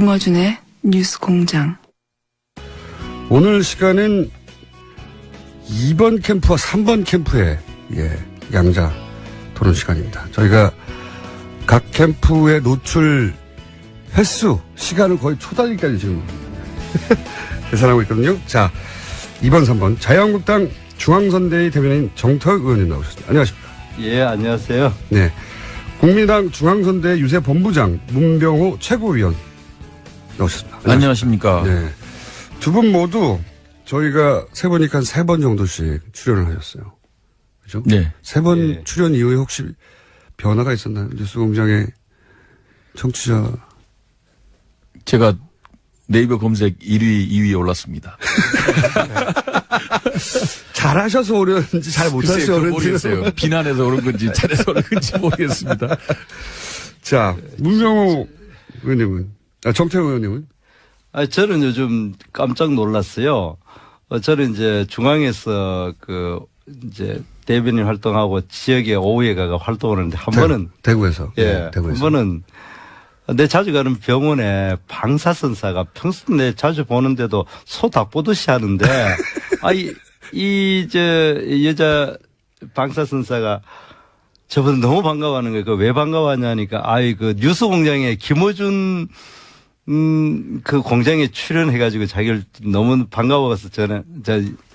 김어준의 뉴스공장. 오늘 시간은 2번 캠프와 3번 캠프의 양자 토론 시간입니다. 저희가 각 캠프의 노출 횟수, 시간을 거의 초달기까지 지금 계산하고 있거든요. 자, 2번, 3번 자유한국당 중앙선대위 대변인 정태욱 의원님 나오셨습니다. 안녕하십니까? 예, 안녕하세요. 네, 국민의당 중앙선대위 유세본부장 문병호 최고위원 나오셨습니다. 안녕하십니까? 네, 두 분 모두 저희가 세보니까 한 3번 정도씩 출연을 하셨어요. 그죠? 네. 3번 네. 출연 이후에 혹시 변화가 있었나요? 뉴스공장의 청취자. 제가 네이버 검색 1위, 2위에 올랐습니다. 잘하셔서 오렸는지 잘 못하셔서 오렸는지 모르겠어요. 비난해서 오른 건지 잘해서 오른 건지 모르겠습니다. 자, 문병호 의원님은, 정태욱 의원님은? 저는 요즘 깜짝 놀랐어요. 저는 이제 중앙에서 이제 대변인 활동하고 지역에 오후에 가가 활동을 하는데 한 번은. 대구에서. 예. 네, 대구에서. 한 번은 내 자주 가는 병원에 방사선사가 평소 내 자주 보는데도 소 닭 보듯이 하는데, 여자 방사선사가 저보다 너무 반가워하는 거예요. 왜 반가워하냐니까, 뉴스 공장에 김어준, 그 공장에 출연해가지고 자기를 너무 반가워서 저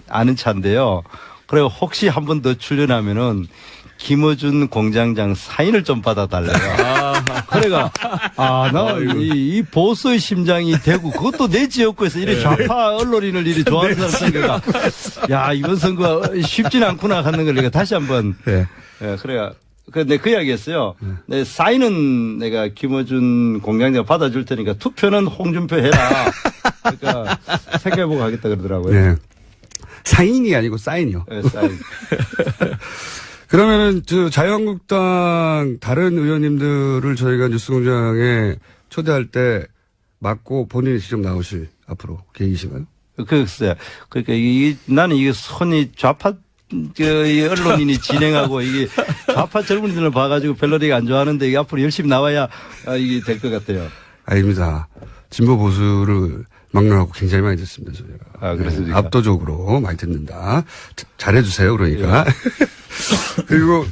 아는 차인데요. 그리고 혹시 한 번 더 출연하면은 김어준 공장장 사인을 좀 받아달래요. 그래가, 이 보수의 심장이 되고, 그것도 내 지역구에서 이래 좌파 언론인을 이리 좋아하는 사람 생각가, 야, 이번 선거 쉽진 않구나 하는 걸 내가 다시 한번, 그래가, 근데 그 이야기 했어요. 내 사인은 내가 김어준 공장장 받아줄 테니까 투표는 홍준표 해라. 그러니까 생각해보고 하겠다 그러더라고요. 네. 사인이 아니고 사인이요. 네, 사인. 그러면은, 자유한국당 다른 의원님들을 저희가 뉴스공장에 초대할 때 맞고 본인이 직접 나오실 앞으로 계획이신가요? 글쎄요. 그러니까 나는 이게 손이 좌파 이 언론인이 진행하고 이게 좌파 젊은이들을 봐가지고 별로 안 좋아하는데 이게 앞으로 열심히 나와야 이게 될 것 같아요. 아닙니다. 진보 보수를 막론하고 굉장히 많이 듣습니다, 저희가. 그렇습니까? 압도적으로 많이 듣는다. 잘해주세요, 그러니까. 그리고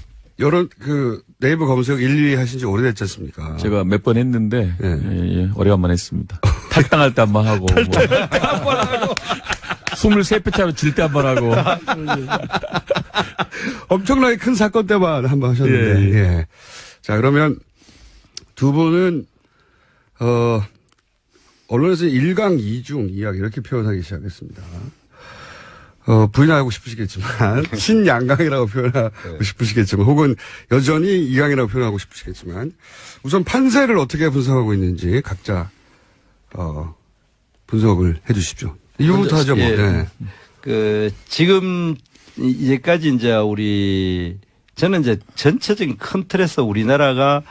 네이버 검색 1, 2위 하신 지 오래됐지 않습니까? 제가 몇 번 했는데, 오래간만에 했습니다. 탈당할 때 한 번 하고, 23표 차로 질 때 한 번 하고. 엄청나게 큰 사건 때만 한 번 하셨는데. 예. 자, 그러면 두 분은, 언론에서 1강 2중 이야기 이렇게 표현하기 시작했습니다. 부인하고 싶으시겠지만, 신양강이라고 표현하고 싶으시겠지만, 혹은 여전히 이강이라고 표현하고 싶으시겠지만, 우선 판세를 어떻게 분석하고 있는지 각자, 분석을 해 주십시오. 이거부터 하죠, 뭐. 네. 지금, 이제까지 저는 이제 전체적인 큰 틀에서 우리나라가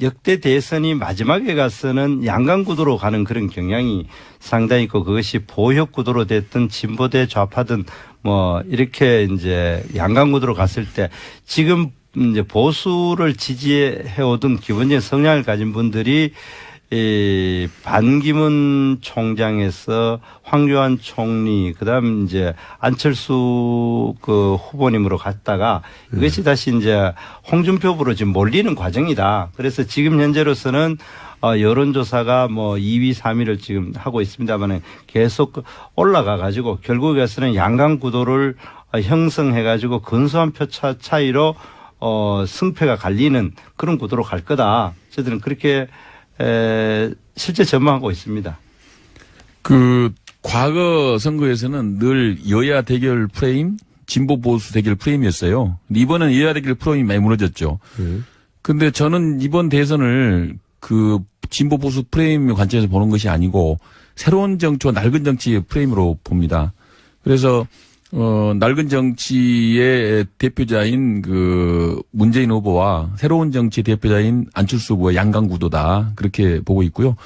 역대 대선이 마지막에 가서는 양강구도로 가는 그런 경향이 상당히 있고 그것이 보역 구도로 됐든 진보대 좌파든 뭐 이렇게 이제 양강구도로 갔을 때 지금 이제 보수를 지지해 오던 기본적인 성향을 가진 분들이 반기문 총장에서 황교안 총리, 그다음 이제 안철수 후보님으로 갔다가 이것이 다시 이제 홍준표 후보로 지금 몰리는 과정이다. 그래서 지금 현재로서는 여론조사가 뭐 2위, 3위를 지금 하고 있습니다만 계속 올라가 가지고 결국에서는 양강 구도를 형성해 가지고 근소한 표 차이로 승패가 갈리는 그런 구도로 갈 거다. 저들은 그렇게 실제 전망하고 있습니다. 과거 선거에서는 늘 여야 대결 프레임, 진보 보수 대결 프레임이었어요. 근데 이번엔 여야 대결 프레임이 많이 무너졌죠. 근데 저는 이번 대선을 진보 보수 프레임 관점에서 보는 것이 아니고 새로운 정치와 낡은 정치의 프레임으로 봅니다. 그래서 낡은 정치의 대표자인 문재인 후보와 새로운 정치의 대표자인 안철수 후보의 양강구도다. 그렇게 보고 있고요.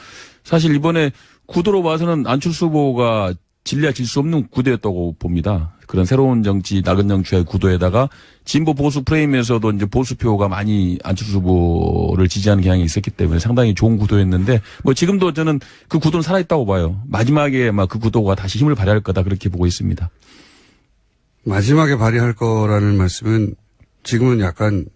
사실 이번에 구도로 봐서는 안철수 후보가 질려야 질 수 없는 구도였다고 봅니다. 그런 새로운 정치, 낙은 정치의 구도에다가 진보 보수 프레임에서도 이제 보수표가 많이 안철수 후보를 지지하는 경향이 있었기 때문에 상당히 좋은 구도였는데 뭐 지금도 저는 그 구도는 살아있다고 봐요. 마지막에 막 그 구도가 다시 힘을 발휘할 거다 그렇게 보고 있습니다. 마지막에 발휘할 거라는 말씀은 지금은 약간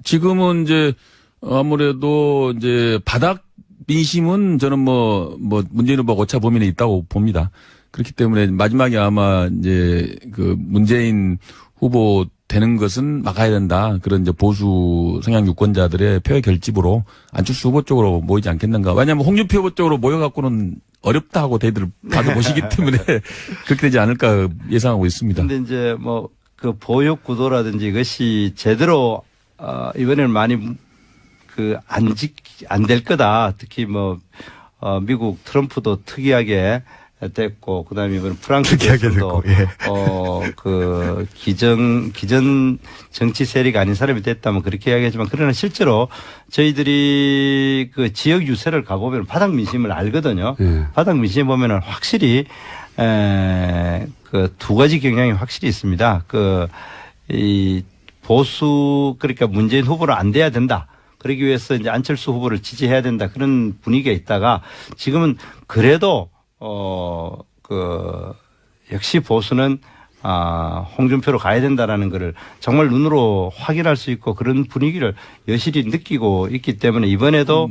지금은 이제 아무래도 이제 바닥 민심은 저는 뭐 문재인 후보가 오차 범위에 있다고 봅니다. 그렇기 때문에 마지막에 아마 이제 그 문재인 후보 되는 것은 막아야 된다. 그런 이제 보수 성향 유권자들의 표의 결집으로 안철수 후보 쪽으로 모이지 않겠는가. 왜냐하면 홍준표 후보 쪽으로 모여갖고는 어렵다 하고 대들 다들 보시기 때문에 그렇게 되지 않을까 예상하고 있습니다. 근데 이제 뭐 그 보역 구도라든지 이것이 제대로 이번에는 많이 안 될 거다. 특히 뭐 미국 트럼프도 특이하게 됐고 그다음에 이번 프랑스 대선도 그 기존 정치 세력 아닌 사람이 됐다면 그렇게 이야기하지만 그러나 실제로 저희들이 그 지역 유세를 가보면 바닥 민심을 알거든요. 바닥 민심 보면은 확실히 그 두 가지 경향이 확실히 있습니다. 이 보수 그러니까 문재인 후보로 안 돼야 된다. 그러기 위해서 이제 안철수 후보를 지지해야 된다. 그런 분위기가 있다가 지금은 그래도 역시 보수는 홍준표로 가야 된다라는 거를 정말 눈으로 확인할 수 있고 그런 분위기를 여실히 느끼고 있기 때문에 이번에도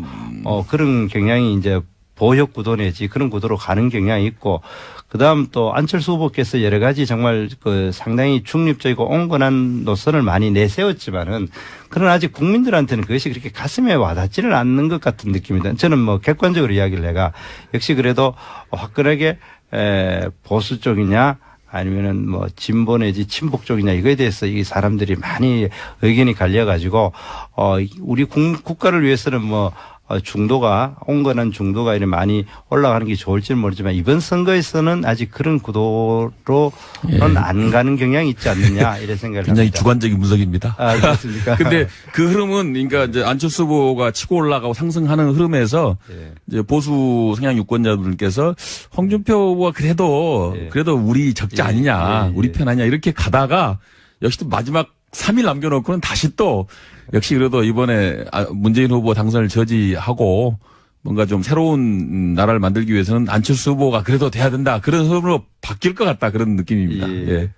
그런 경향이 이제 보역 구도 내지 그런 구도로 가는 경향이 있고 그다음 또 안철수 후보께서 여러 가지 정말 그 상당히 중립적이고 온건한 노선을 많이 내세웠지만은 그러나 아직 국민들한테는 그것이 그렇게 가슴에 와닿지는 않는 것 같은 느낌입니다. 저는 뭐 객관적으로 이야기를 해가 역시 그래도 화끈하게 보수 쪽이냐 아니면은 뭐 진보 내지 친북 쪽이냐 이거에 대해서 이 사람들이 많이 의견이 갈려가지고 우리 국가를 위해서는 뭐 온건한 중도가 이렇게 많이 올라가는 게 좋을지는 모르지만 이번 선거에서는 아직 그런 구도로는 안 가는 경향이 있지 않느냐 이런 생각을 굉장히 합니다. 주관적인 분석입니다. 그렇습니까? 근데 그 흐름은 그러니까 이제 안철수 후보가 치고 올라가고 상승하는 흐름에서 이제 보수 성향 유권자분들께서 홍준표 후보가 그래도 우리 적자 아니냐, 우리 편 아니냐 이렇게 가다가 역시 또 마지막 3일 남겨놓고는 다시 또 역시 그래도 이번에 문재인 후보 당선을 저지하고 뭔가 좀 새로운 나라를 만들기 위해서는 안철수 후보가 그래도 돼야 된다. 그런 흐름으로 바뀔 것 같다. 그런 느낌입니다. 예.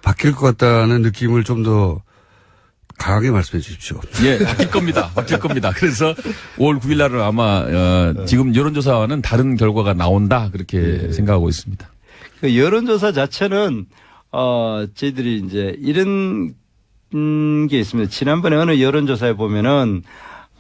바뀔 것 같다는 느낌을 좀 더 강하게 말씀해 주십시오. 예, 바뀔 겁니다. 바뀔 겁니다. 그래서 5월 9일 날은 아마 지금 여론조사와는 다른 결과가 나온다. 그렇게 생각하고 있습니다. 그 여론조사 자체는 저희들이 이제 이런 게 있습니다. 지난번에 어느 여론조사에 보면은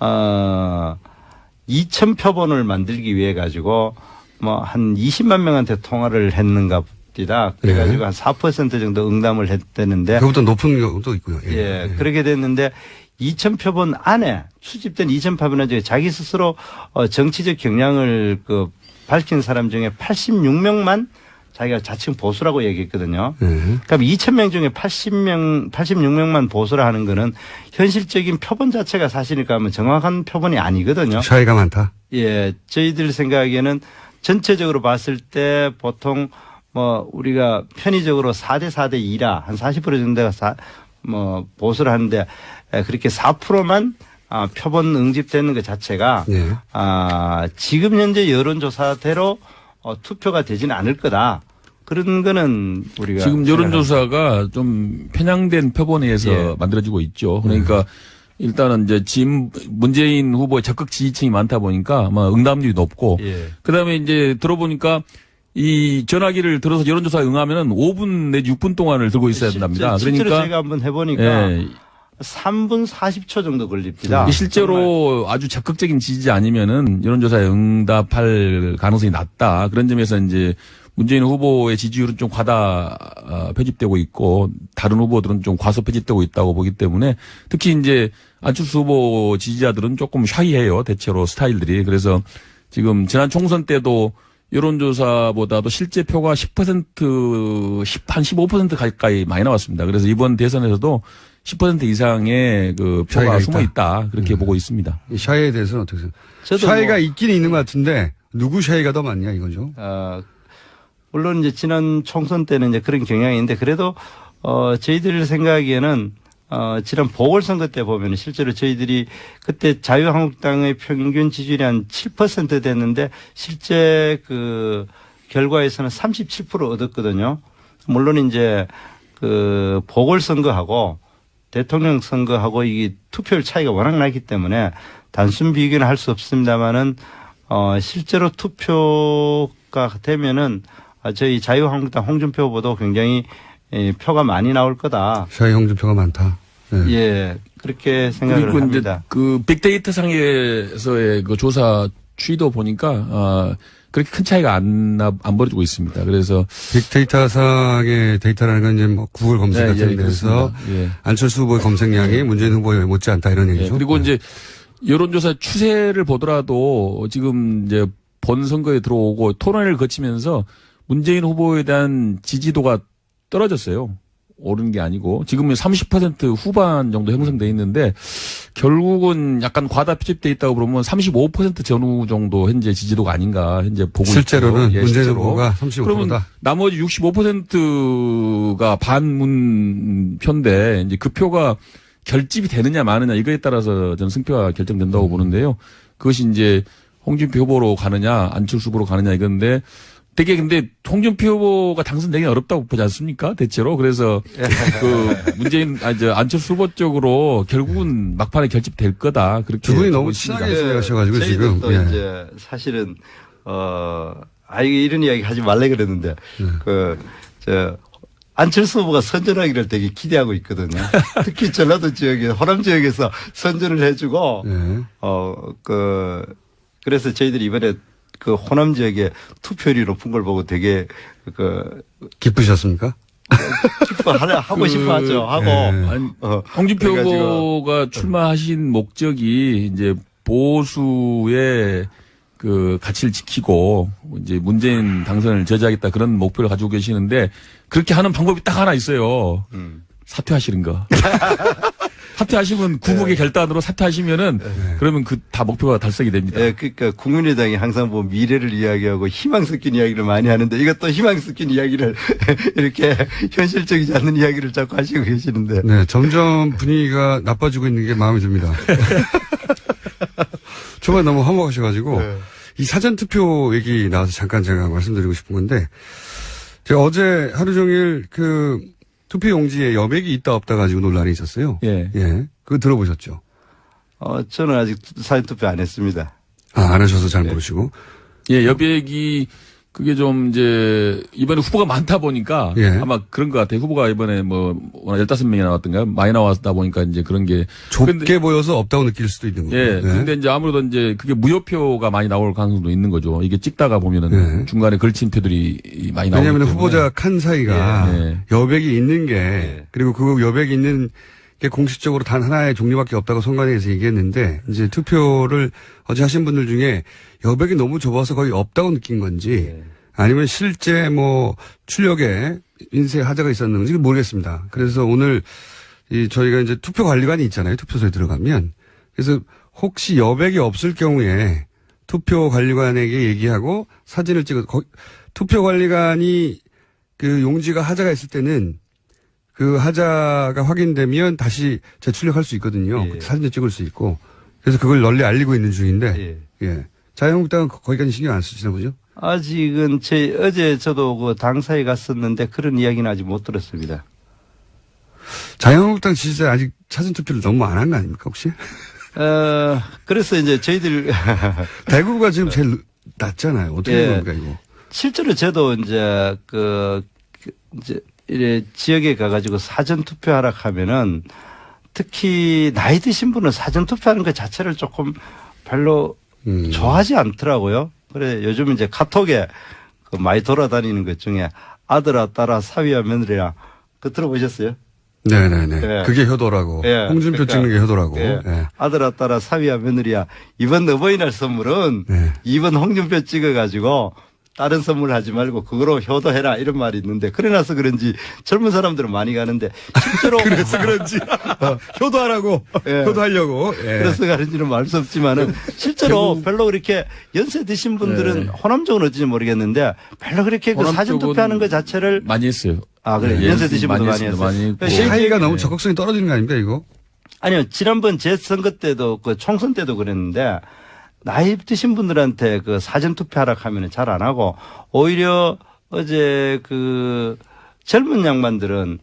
2,000표본을 만들기 위해 가지고 뭐 한 20만 명한테 통화를 했는가 봅니다. 그래가지고 한 4% 정도 응답을 했다는데 그보다 높은 경우도 있고요. 그렇게 됐는데 2,000표본 안에 수집된 2,000표본 중에 자기 스스로 정치적 경향을 밝힌 사람 중에 86명만 자기가 자칭 보수라고 얘기했거든요. 그럼 2,000명 중에 86명만 보수라 하는 거는 현실적인 표본 자체가 사실일까 하면 정확한 표본이 아니거든요. 차이가 많다. 예. 저희들 생각에는 전체적으로 봤을 때 보통 뭐 우리가 편의적으로 4대 4대 2라 한 40% 정도가 보수를 하는데 그렇게 4%만 표본 응집되는 것 자체가 지금 현재 여론조사대로 투표가 되지는 않을 거다. 그런 거는 우리가 지금 여론조사가 좀 편향된 표본에 의해서 만들어지고 있죠. 그러니까 일단은 이제 문재인 후보의 적극 지지층이 많다 보니까 아마 응답률이 높고 그다음에 이제 들어보니까 이 전화기를 들어서 여론조사에 응하면은 5분 내지 6분 동안을 들고 있어야 된답니다. 실제로 그러니까 제가 한번 해보니까 3분 40초 정도 걸립니다. 실제로 아주 적극적인 지지 아니면은 여론조사에 응답할 가능성이 낮다. 그런 점에서 이제 문재인 후보의 지지율은 좀 과다 표집되고 있고 다른 후보들은 좀 과소 표집되고 있다고 보기 때문에 특히 이제 안철수 후보 지지자들은 조금 샤이해요. 대체로 스타일들이. 그래서 지금 지난 총선 때도 여론조사보다도 실제 표가 10%, 한 15% 가까이 많이 나왔습니다. 그래서 이번 대선에서도 10% 이상의 그 표가 숨어 있다. 그렇게 보고 있습니다. 이 샤이에 대해서는 어떻게 생각하세요? 샤이가 있긴 있는 것 같은데 누구 샤이가 더 많냐 이거죠? 물론 이제 지난 총선 때는 이제 그런 경향이 있는데 그래도 저희들 생각에는 지난 보궐선거 때 보면 실제로 저희들이 그때 자유한국당의 평균 지지율이 한 7% 됐는데 실제 그 결과에서는 37% 얻었거든요. 물론 이제 그 보궐선거하고 대통령 선거하고 이 투표율 차이가 워낙 나기 때문에 단순 비교는 할 수 없습니다만은 실제로 투표가 되면은 저희 자유한국당 홍준표 후보도 굉장히 표가 많이 나올 거다. 홍준표가 많다. 네. 예, 그렇게 생각을 그리고 이제 합니다. 그 빅데이터 상에서의 그 조사 추이도 보니까 그렇게 큰 차이가 안 벌어지고 있습니다. 그래서 빅데이터 상의 데이터라는 건 이제 뭐 구글 검색 같은 데서 예. 안철수 후보의 검색량이 문재인 후보에 못지않다 이런 얘기죠. 예. 그리고 네. 이제 여론조사 추세를 보더라도 지금 이제 본선거에 들어오고 토론회를 거치면서 문재인 후보에 대한 지지도가 떨어졌어요. 오른 게 아니고 지금은 30% 후반 정도 형성돼 있는데 결국은 약간 과다 편집돼 있다고 그러면 35% 전후 정도 현재 지지도가 아닌가 현재 보고 실제로는 있죠. 예, 문재인 실제로. 후보가 35%다. 그러면 나머지 65%가 반문 표인데 이제 그 표가 결집이 되느냐 마느냐 이거에 따라서 저는 승표가 결정된다고 보는데요. 그것이 이제 홍준표 후보로 가느냐 안철수 후보로 가느냐 이건데 되게 근데 홍준표 후보가 당선되기 어렵다고 보지 않습니까? 대체로. 그래서 그 문재인 안철수 후보 쪽으로 결국은 막판에 결집될 거다. 그렇게 두 분이 보고 너무 있습니다. 친하게 지내가셔가지고 지금. 저희도 예. 이제 사실은 이런 이야기 하지 말래 그랬는데 안철수 후보가 선전하기를 되게 기대하고 있거든요. 특히 전라도 지역에 호남 지역에서 선전을 해주고 예. 그래서 저희들이 이번에 그 호남 지역에 투표율이 높은 걸 보고 되게 기쁘셨습니까? 하고 싶어 하죠. 하고 아니, 홍준표 그래가지고 후보가 출마하신 목적이 이제 보수의 그 가치를 지키고 이제 문재인 당선을 저지하겠다 그런 목표를 가지고 계시는데 그렇게 하는 방법이 딱 하나 있어요. 사퇴하시는 거. 사퇴하시면 구국의 결단으로 사퇴하시면은 그러면 그 다 목표가 달성이 됩니다. 예, 그러니까 국민의당이 항상 뭐 미래를 이야기하고 희망 섞인 이야기를 많이 하는데 이것도 희망 섞인 이야기를 이렇게 현실적이지 않는 이야기를 자꾸 하시고 계시는데. 네, 점점 분위기가 나빠지고 있는 게 마음에 듭니다. 초반에 너무 화목하셔가지고 이 사전투표 얘기 나와서 잠깐 제가 말씀드리고 싶은 건데 제가 어제 하루 종일 그 투표용지에 여백이 있다 없다 가지고 논란이 있었어요. 예. 예. 그거 들어보셨죠? 저는 아직 사전투표 안 했습니다. 안 하셔서 잘 모르시고. 예, 여백이 그게 좀 이제 이번에 후보가 많다 보니까 예. 아마 그런 것 같아요. 후보가 이번에 뭐 15명이 나왔던가 많이 나왔다 보니까 이제 그런 게 좁게 보여서 없다고 느낄 수도 있는 거예요. 예. 근데 이제 아무래도 이제 그게 무효표가 많이 나올 가능성도 있는 거죠. 이게 찍다가 보면은 예. 중간에 걸친 표들이 많이 나오기 왜냐하면 때문에. 후보자 칸 사이가 예. 여백이 있는 게 그리고 그 여백이 있는 게 공식적으로 단 하나의 종류밖에 없다고 선관위에서 얘기했는데 이제 투표를 어제 하신 분들 중에 여백이 너무 좁아서 거의 없다고 느낀 건지 아니면 실제 뭐 출력에 인쇄 하자가 있었는지 모르겠습니다. 그래서 오늘 저희가 이제 투표 관리관이 있잖아요. 투표소에 들어가면. 그래서 혹시 여백이 없을 경우에 투표 관리관에게 얘기하고 사진을 찍어 투표 관리관이 그 용지가 하자가 있을 때는 그 하자가 확인되면 다시 재출력할 수 있거든요. 예. 사진도 찍을 수 있고. 그래서 그걸 널리 알리고 있는 중인데. 예. 자유한국당은 거기까지 신경 안 쓰시나 보죠? 아직은 어제 저도 그 당사에 갔었는데 그런 이야기는 아직 못 들었습니다. 자유한국당 지지자 아직 사전투표를 너무 안 한 거 아닙니까, 혹시? 그래서 이제 저희들 대구가 지금 제일 낮잖아요. 어떻게 된 겁니까, 이거? 실제로 저도 이제 이제 이래 지역에 가가지고 사전 투표하라 하면은 특히 나이 드신 분은 사전 투표하는 것 자체를 조금 별로 좋아하지 않더라고요. 그래 요즘 이제 카톡에 그 많이 돌아다니는 것 중에 아들아 딸아 사위와 며느리랑 그거 들어보셨어요? 네네네. 예. 그게 효도라고. 예. 홍준표 그러니까, 찍는 게 효도라고. 예. 예. 아들아 딸아 사위와 며느리야 이번 어버이날 선물은 네. 이번 홍준표 찍어가지고 다른 선물 하지 말고 그거로 효도해라 이런 말이 있는데 그래놔서 그런지 젊은 사람들은 많이 가는데 실제로 그래서 그런지 효도하라고 예. 효도하려고. 예. 그래서 가는지는 말 수 없지만은 실제로 별로 그렇게 연세 드신 분들은 호남 쪽은 어찌지 모르겠는데 별로 그렇게 그 호남 사전 쪽은 투표하는 그 자체를 많이 했어요. 아 그래 예, 연세 드신 분들 많이 했습니다. 했어요. 했고. 차이가 너무 적극성이 떨어지는 거 아닙니까 이거? 아니요 지난번 제 선거 때도 그 총선 때도 그랬는데 나이 드신 분들한테 그 사전 투표하라 하면은 잘 안 하고 오히려 어제 그 젊은 양반들은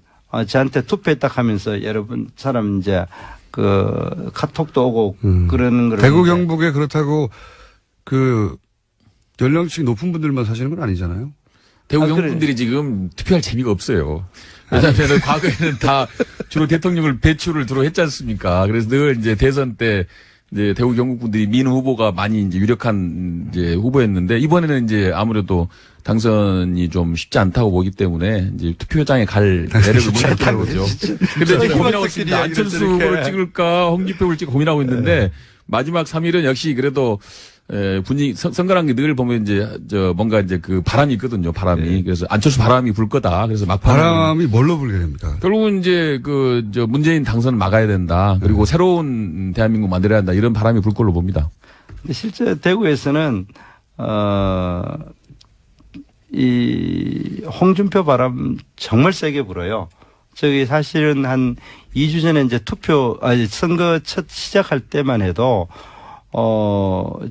저한테 투표했다 하면서 여러분 사람 이제 그 카톡도 오고 그러는 걸 대구 경북에 그렇다고 그 연령층이 높은 분들만 사시는 건 아니잖아요. 대구 그래. 경북분들이 지금 투표할 재미가 없어요. 왜냐하면 과거에는 다 주로 대통령을 배출을 주로 했지 않습니까? 그래서 늘 이제 대선 때 이제 대구 경북분들이 민 후보가 많이 이제 유력한 이제 후보였는데 이번에는 이제 아무래도 당선이 좀 쉽지 않다고 보기 때문에 이제 투표장에 갈 매력을 못 느끼는 거죠. 근데 이제 고민하고 있습니다. 안철수 후보를 찍을까 홍준표 후보를 찍을까 고민하고 있는데 마지막 3일은 역시 그래도 분위기 선거란 게 늘 보면 이제 뭔가 이제 그 바람이 있거든요. 바람이. 그래서 안철수 바람이 불 거다. 그래서 막판 바람이 뭘로 불게 됩니까? 결국은 이제 문재인 당선 막아야 된다. 그리고 새로운 대한민국 만들어야 한다. 이런 바람이 불 걸로 봅니다. 근데 실제 대구에서는 이 홍준표 바람 정말 세게 불어요. 저기 사실은 한 2주 전에 이제 선거 첫 시작할 때만 해도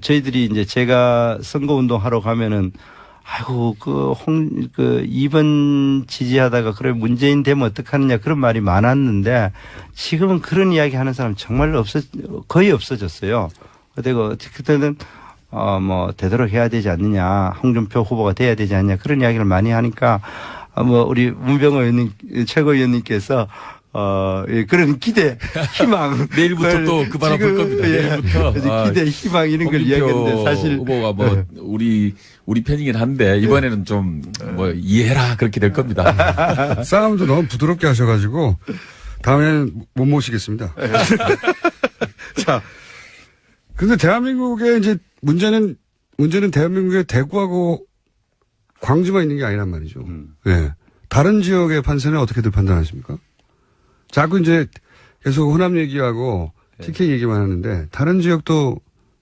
저희들이 이제 제가 선거 운동하러 가면은 아이고 그 2번 지지하다가 그래 문재인 되면 어떡하느냐 그런 말이 많았는데 지금은 그런 이야기 하는 사람 정말 거의 없어졌어요. 그리고 그때는 뭐 되도록 해야 되지 않느냐 홍준표 후보가 돼야 되지 않느냐 그런 이야기를 많이 하니까 뭐 우리 문병호 의원님 최고위원님께서 예, 그런 기대, 희망. 내일부터 또 그 바람 불 겁니다. 내일부터. 기대, 희망 이런 걸 이야기했는데 사실. 후보가 뭐, 우리 편이긴 한데, 이번에는 좀, 뭐, 이해해라. 그렇게 될 겁니다. 싸움도 너무 부드럽게 하셔가지고, 다음에는 못 모시겠습니다. 자. 근데 대한민국의 이제 문제는 대한민국의 대구하고 광주만 있는 게 아니란 말이죠. 예. 다른 지역의 판세는 어떻게들 판단하십니까? 자꾸 이제 계속 호남 얘기하고 TK 얘기만 하는데 다른 지역도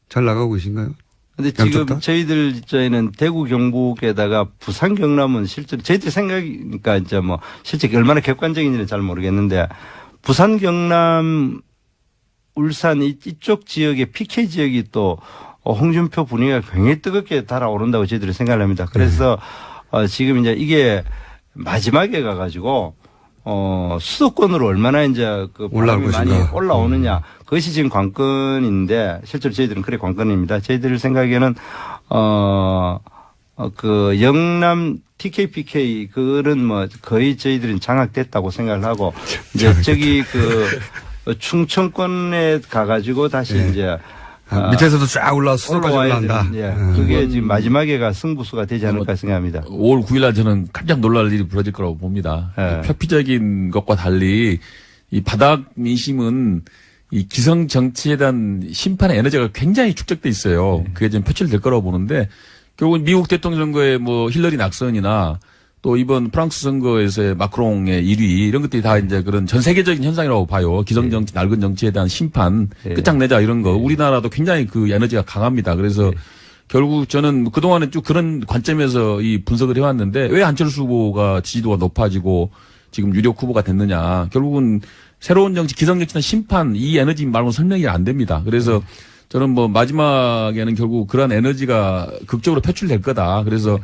잘 나가고 계신가요? 근데 지금 저희들 입장에는 대구 경북에다가 부산 경남은 실제로 저희들 생각이니까 이제 뭐 실제 얼마나 객관적인지는 잘 모르겠는데 부산 경남 울산 이쪽 지역의 PK 지역이 또 홍준표 분위기가 굉장히 뜨겁게 달아오른다고 저희들이 생각을 합니다. 그래서 지금 이제 이게 마지막에 가가지고 수도권으로 얼마나 이제 그 바람이 많이 올라오느냐. 그것이 지금 관건인데 실제로 저희들은 그래 관건입니다. 저희들 생각에는 그 영남 TKPK 그런 뭐 거의 저희들은 장악됐다고 생각을 하고 이제 저기 그 충청권에 가가지고 다시 이제 밑에서도 쫙 올라와서 수도까지 올라간다. 예. 그게 지금 마지막에가 승부수가 되지 않을까 생각합니다. 5월 9일 날 저는 깜짝 놀랄 일이 벌어질 거라고 봅니다. 예. 표피적인 것과 달리 이 바닥 민심은 이 기성 정치에 대한 심판의 에너지가 굉장히 축적돼 있어요. 그게 좀 표출될 거라고 보는데 결국은 미국 대통령 선거에 뭐 힐러리 낙선이나 또 이번 프랑스 선거에서의 마크롱의 1위 이런 것들이 다 이제 그런 전 세계적인 현상이라고 봐요. 기성정치, 낡은 정치에 대한 심판, 끝장내자 이런 거. 우리나라도 굉장히 그 에너지가 강합니다. 그래서 결국 저는 그동안은 쭉 그런 관점에서 이 분석을 해왔는데 왜 안철수 후보가 지지도가 높아지고 지금 유력 후보가 됐느냐. 결국은 새로운 정치, 기성정치나 심판 이 에너지 말고는 설명이 안 됩니다. 그래서 저는 뭐 마지막에는 결국 그런 에너지가 극적으로 표출될 거다. 그래서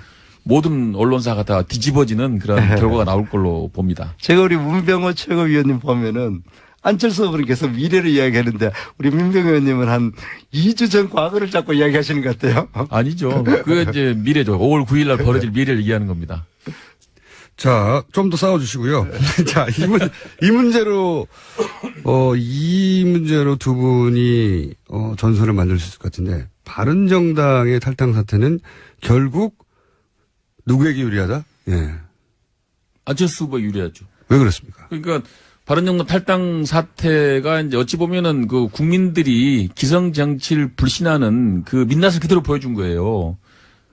모든 언론사가 다 뒤집어지는 그런 결과가 나올 걸로 봅니다. 제가 우리 문병호 최고위원님 보면은 안철수 후보는 계속 미래를 이야기하는데 우리 문병호 의원님은 한 2주 전 과거를 자꾸 이야기하시는 것 같아요. 아니죠. 그게 이제 미래죠. 5월 9일 날 벌어질 미래를 얘기하는 겁니다. 자, 좀 더 싸워주시고요. 자, 이 문제로 두 분이, 전선을 만들 수 있을 것 같은데, 바른정당의 탈당 사태는 결국 누구에게 유리하다? 예. 안철수 후보가 유리하죠. 왜 그렇습니까? 그러니까 바른정당 탈당 사태가 이제 어찌 보면은 그 국민들이 기성 정치를 불신하는 그 민낯을 그대로 보여준 거예요.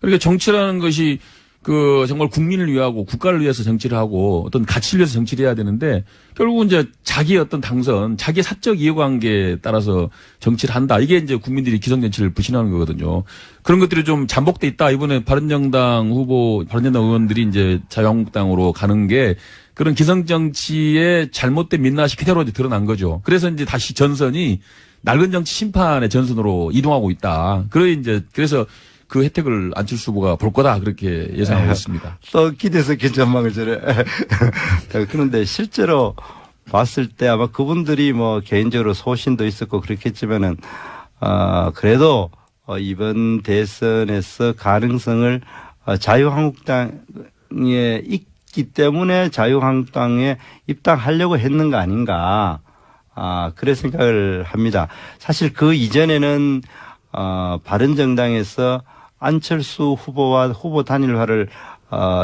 그러니까 정치라는 것이 그 정말 국민을 위하고 국가를 위해서 정치를 하고 어떤 가치를 위해서 정치를 해야 되는데 결국은 이제 자기의 어떤 당선, 자기의 사적 이해관계에 따라서 정치를 한다. 이게 이제 국민들이 기성정치를 불신하는 거거든요. 그런 것들이 좀 잠복돼 있다. 이번에 바른정당 의원들이 이제 자유한국당으로 가는 게 그런 기성정치의 잘못된 민낯이 그대로 이제 드러난 거죠. 그래서 이제 다시 전선이 낡은 정치 심판의 전선으로 이동하고 있다. 그래서 그 혜택을 안철수 후보가 볼 거다 그렇게 예상하고 있습니다. 또 기대서 전망을 저래. 그런데 실제로 봤을 때 아마 그분들이 뭐 개인적으로 소신도 있었고 그렇겠지만은 그래도 이번 대선에서 가능성을 자유한국당에 있기 때문에 자유한국당에 입당하려고 했는 거 아닌가. 그래 생각을 합니다. 사실 그 이전에는 바른정당에서 안철수 후보와 후보 단일화를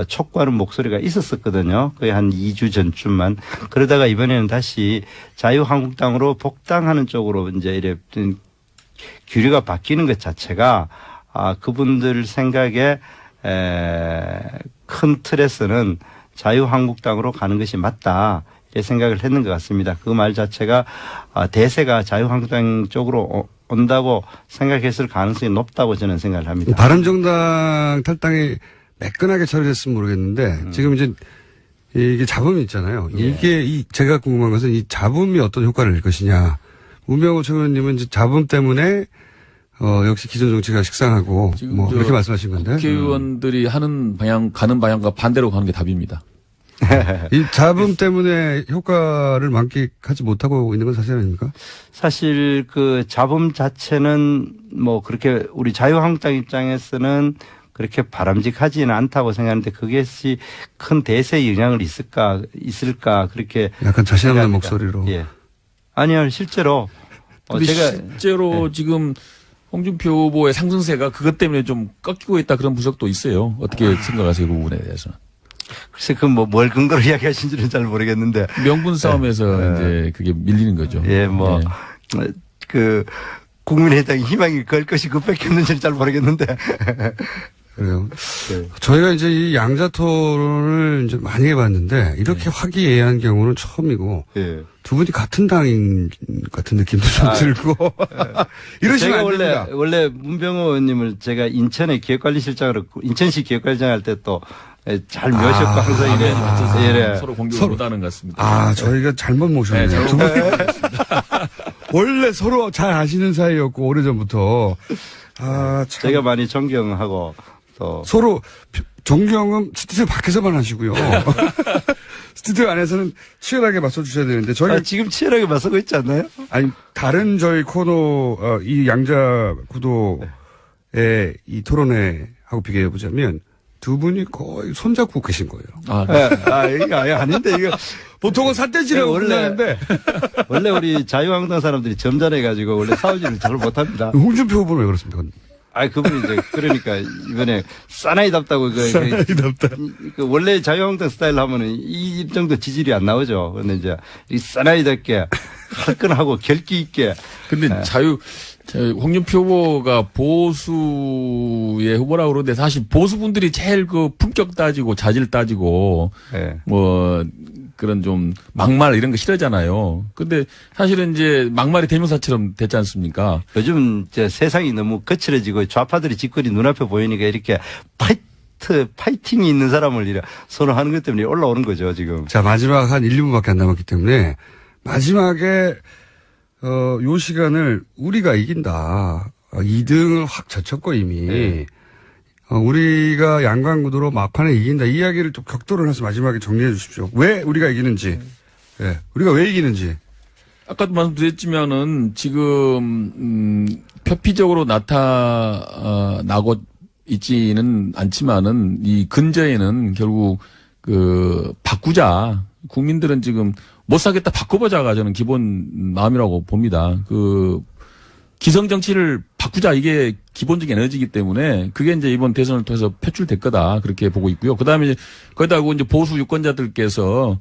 촉구하는 목소리가 있었었거든요. 거의 한 2주 전쯤만. 그러다가 이번에는 다시 자유한국당으로 복당하는 쪽으로 이제 이래 규류가 바뀌는 것 자체가 그분들 생각에 큰 틀에서는 자유한국당으로 가는 것이 맞다. 이렇게 생각을 했는 것 같습니다. 그 말 자체가 대세가 자유한국당 쪽으로 온다고 생각했을 가능성이 높다고 저는 생각을 합니다. 바른정당 탈당이 매끈하게 처리됐으면 모르겠는데 지금 이제 이게 잡음이 있잖아요. 이게 제가 궁금한 것은 이 잡음이 어떤 효과를 낼 것이냐. 우명우 최고위원님은 이제 잡음 때문에 역시 기존 정치가 식상하고 뭐 그렇게 말씀하신 건데. 국회의원들이 가는 방향과 반대로 가는 게 답입니다. 이 잡음 때문에 효과를 만끽하지 못하고 있는 건 사실 아닙니까? 사실 그 잡음 자체는 뭐 그렇게 우리 자유한국당 입장에서는 그렇게 바람직하지는 않다고 생각하는데 그것이 큰 대세에 영향을 있을까 그렇게 약간 자신 없는 생각합니다. 목소리로. 예. 아니요 실제로 실제로 지금 홍준표 후보의 상승세가 그것 때문에 좀 꺾이고 있다 그런 분석도 있어요. 어떻게 생각하세요 그 부분에 대해서? 글쎄 그 뭘 근거로 이야기하신지는 잘 모르겠는데 명분 싸움에서 이제 그게 밀리는 거죠. 예, 그 국민의당이 희망이 걸 것이 그밖에 없는지는 잘 모르겠는데. 그래요. 네. 저희가 이제 이 양자 토론을 이제 많이 해봤는데 이렇게 화기애애한 경우는 처음이고 예. 두 분이 같은 당인 같은 느낌도 좀 들고 이러시면 안 됩니다. 원래 문병호 의원님을 제가 인천의 기획관리실장으로 인천시 기획관리장 할 때 또 잘 모셨고 항상 이래 서로 공격을 못하는 것 같습니다. 저희가 잘못 모셨네요. 네, 두 분. 원래 서로 잘 아시는 사이였고 오래전부터. 참. 제가 많이 존경하고 또 서로 존경은 스튜디오 밖에서만 하시고요. 스튜디오 안에서는 치열하게 맞서주셔야 되는데 저희 지금 치열하게 맞서고 있지 않나요? 아니 다른 저희 코너 이 양자 구도의 이 토론회 하고 비교해 보자면 두 분이 거의 손잡고 계신 거예요. 이거 아닌데 이거 보통은 삿대질하고 끝나는데 원래 우리 자유한국당 사람들이 점잖해가지고 원래 싸우지를 잘 못합니다. 홍준표 후보는 왜 그렇습니까? 그분이 이제 그러니까 이번에 사나이답다고 사나이답다. 원래 자유한국당 스타일 하면은 이 정도 지질이 안 나오죠. 그런데 이제 이 사나이답게 화끈하고 결기 있게. 근데 홍준표 후보가 보수의 후보라고 그러는데 사실 보수분들이 제일 그 품격 따지고 자질 따지고 뭐 그런 좀 막말 이런 거 싫어하잖아요. 근데 사실은 이제 막말이 대명사처럼 됐지 않습니까? 요즘 이제 세상이 너무 거칠어지고 좌파들이 짓거리 눈앞에 보이니까 이렇게 파이팅이 있는 사람을 이렇게 선호하는 것 때문에 올라오는 거죠, 지금. 자, 마지막 한 1, 2분밖에 안 남았기 때문에 마지막에 요 시간을 우리가 이긴다. 2등을 확 젖혔고 이미. 우리가 양강구도로 막판에 이긴다. 이 이야기를 좀 격도를 해서 마지막에 정리해 주십시오. 왜 우리가 이기는지. 우리가 왜 이기는지. 아까도 말씀드렸지만은 지금, 표피적으로 나타나고 있지는 않지만은 이 근저에는 결국 바꾸자. 국민들은 지금 못 사겠다 바꿔보자가 저는 기본 마음이라고 봅니다. 기성 정치를 바꾸자 이게 기본적인 에너지이기 때문에 그게 이제 이번 대선을 통해서 표출될 거다 그렇게 보고 있고요. 그다음에 거기다 이제 보수 유권자들께서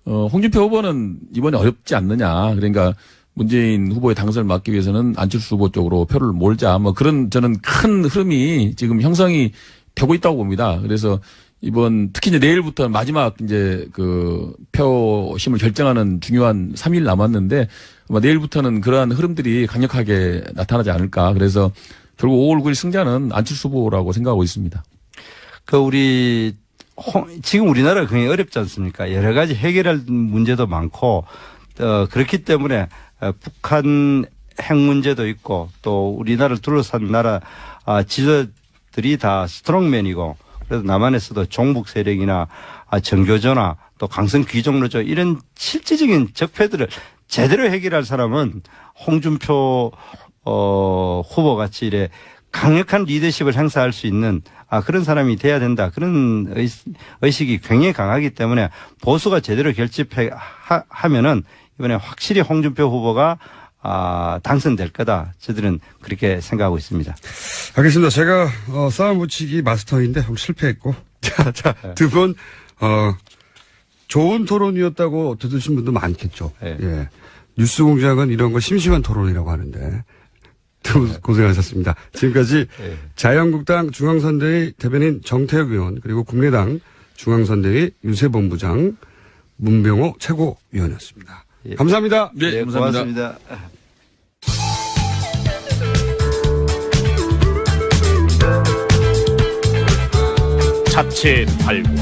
홍준표 후보는 이번에 어렵지 않느냐. 그러니까 문재인 후보의 당선을 막기 위해서는 안철수 후보 쪽으로 표를 몰자. 뭐 그런 저는 큰 흐름이 지금 형성이 되고 있다고 봅니다. 그래서 이번 특히 이제 내일부터 마지막 이제 그 표심을 결정하는 중요한 3일 남았는데 아마 내일부터는 그러한 흐름들이 강력하게 나타나지 않을까. 그래서 결국 5월 9일 승자는 안철수 후보라고 생각하고 있습니다. 지금 우리나라가 굉장히 어렵지 않습니까? 여러 가지 해결할 문제도 많고, 그렇기 때문에 북한 핵 문제도 있고 또 우리나라를 둘러싼 나라 지도들이 다 스트롱맨이고 그래서 남한에서도 종북 세력이나 정교조나 또 강성 귀족노조 이런 실질적인 적폐들을 제대로 해결할 사람은 홍준표 후보 같이 이래 강력한 리더십을 행사할 수 있는 그런 사람이 돼야 된다. 그런 의식이 굉장히 강하기 때문에 보수가 제대로 결집하면은 이번에 확실히 홍준표 후보가 당선될 거다. 저들은 그렇게 생각하고 있습니다. 알겠습니다. 제가 싸움 붙이기 마스터인데 좀 실패했고 두 분 좋은 토론이었다고 들으신 분도 많겠죠. 네. 예. 뉴스공장은 이런 거 심심한 토론이라고 하는데 두 분 고생하셨습니다. 지금까지 네. 자유한국당 중앙선대위 대변인 정태혁 의원 그리고 국민의당 중앙선대위 유세본부장 문병호 최고위원이었습니다. 예. 감사합니다. 네, 감사합니다. 고맙습니다. 자체 발굴,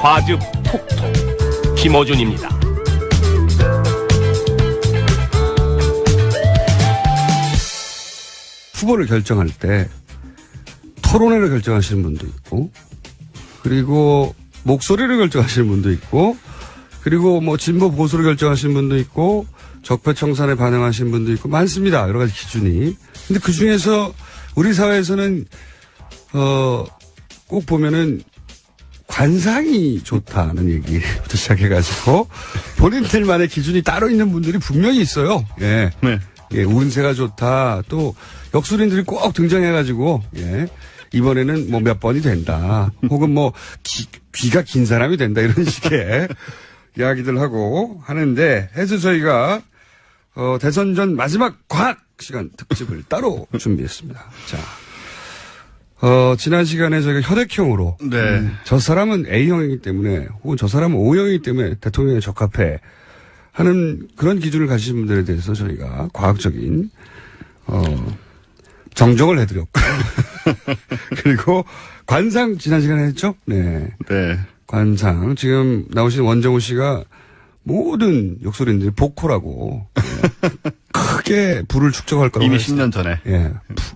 과즙 톡톡, 김어준입니다. 후보를 결정할 때 토론회를 결정하시는 분도 있고 그리고 목소리를 결정하시는 분도 있고 그리고 뭐 진보 보수를 결정하시는 분도 있고 적폐청산에 반응하시는 분도 있고 많습니다. 여러 가지 기준이. 근데 그 중에서 우리 사회에서는 꼭 보면은 관상이 좋다는 얘기부터 시작해가지고 본인들만의 기준이 따로 있는 분들이 분명히 있어요. 예. 네. 예, 운세가 좋다. 또 역술인들이 꼭 등장해가지고 예. 이번에는 뭐 몇 번이 된다. 혹은 뭐 귀가 긴 사람이 된다. 이런 식의 이야기들 하고 하는데 해서 저희가 대선 전 마지막 과학 시간 특집을 따로 준비했습니다. 자. 지난 시간에 저희가 혈액형으로. 네. 저 사람은 A형이기 때문에, 혹은 저 사람은 O형이기 때문에 대통령에 적합해 하는 그런 기준을 가지신 분들에 대해서 저희가 과학적인, 정정을 해드렸고. 그리고 관상 지난 시간에 했죠? 네. 네. 관상. 지금 나오신 원정우 씨가 모든 욕설인들이 복호라고. 예. 크게 불을 축적할 거라고 이미 했습니다. 10년 전에. 예.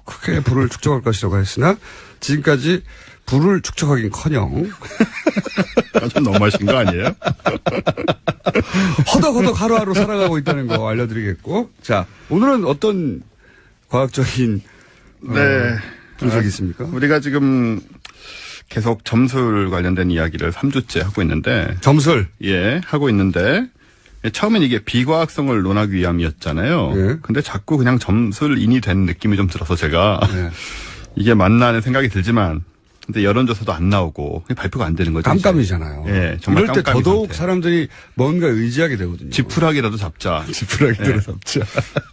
크게 불을 축적할 것이라고 했으나 지금까지 불을 축적하긴커녕 좀 너무하신 거 아니에요? 허덕허덕 하루하루 살아가고 있다는 거 알려드리겠고. 자, 오늘은 어떤 과학적인 네. 분석이 있습니까? 우리가 지금 계속 점술 관련된 이야기를 3주째 하고 있는데. 점술. 예, 하고 있는데. 처음엔 이게 비과학성을 논하기 위함이었잖아요. 예. 근데 자꾸 그냥 점술인이 된 느낌이 좀 들어서 제가 예. 이게 맞나 하는 생각이 들지만 근데 여론조사도 안 나오고 발표가 안 되는 거죠. 깜깜이잖아요. 예, 정말 이럴 때 깜깜이 더더욱 상태. 사람들이 뭔가 의지하게 되거든요. 지푸라기라도 잡자. 지푸라기라도 예. 잡자.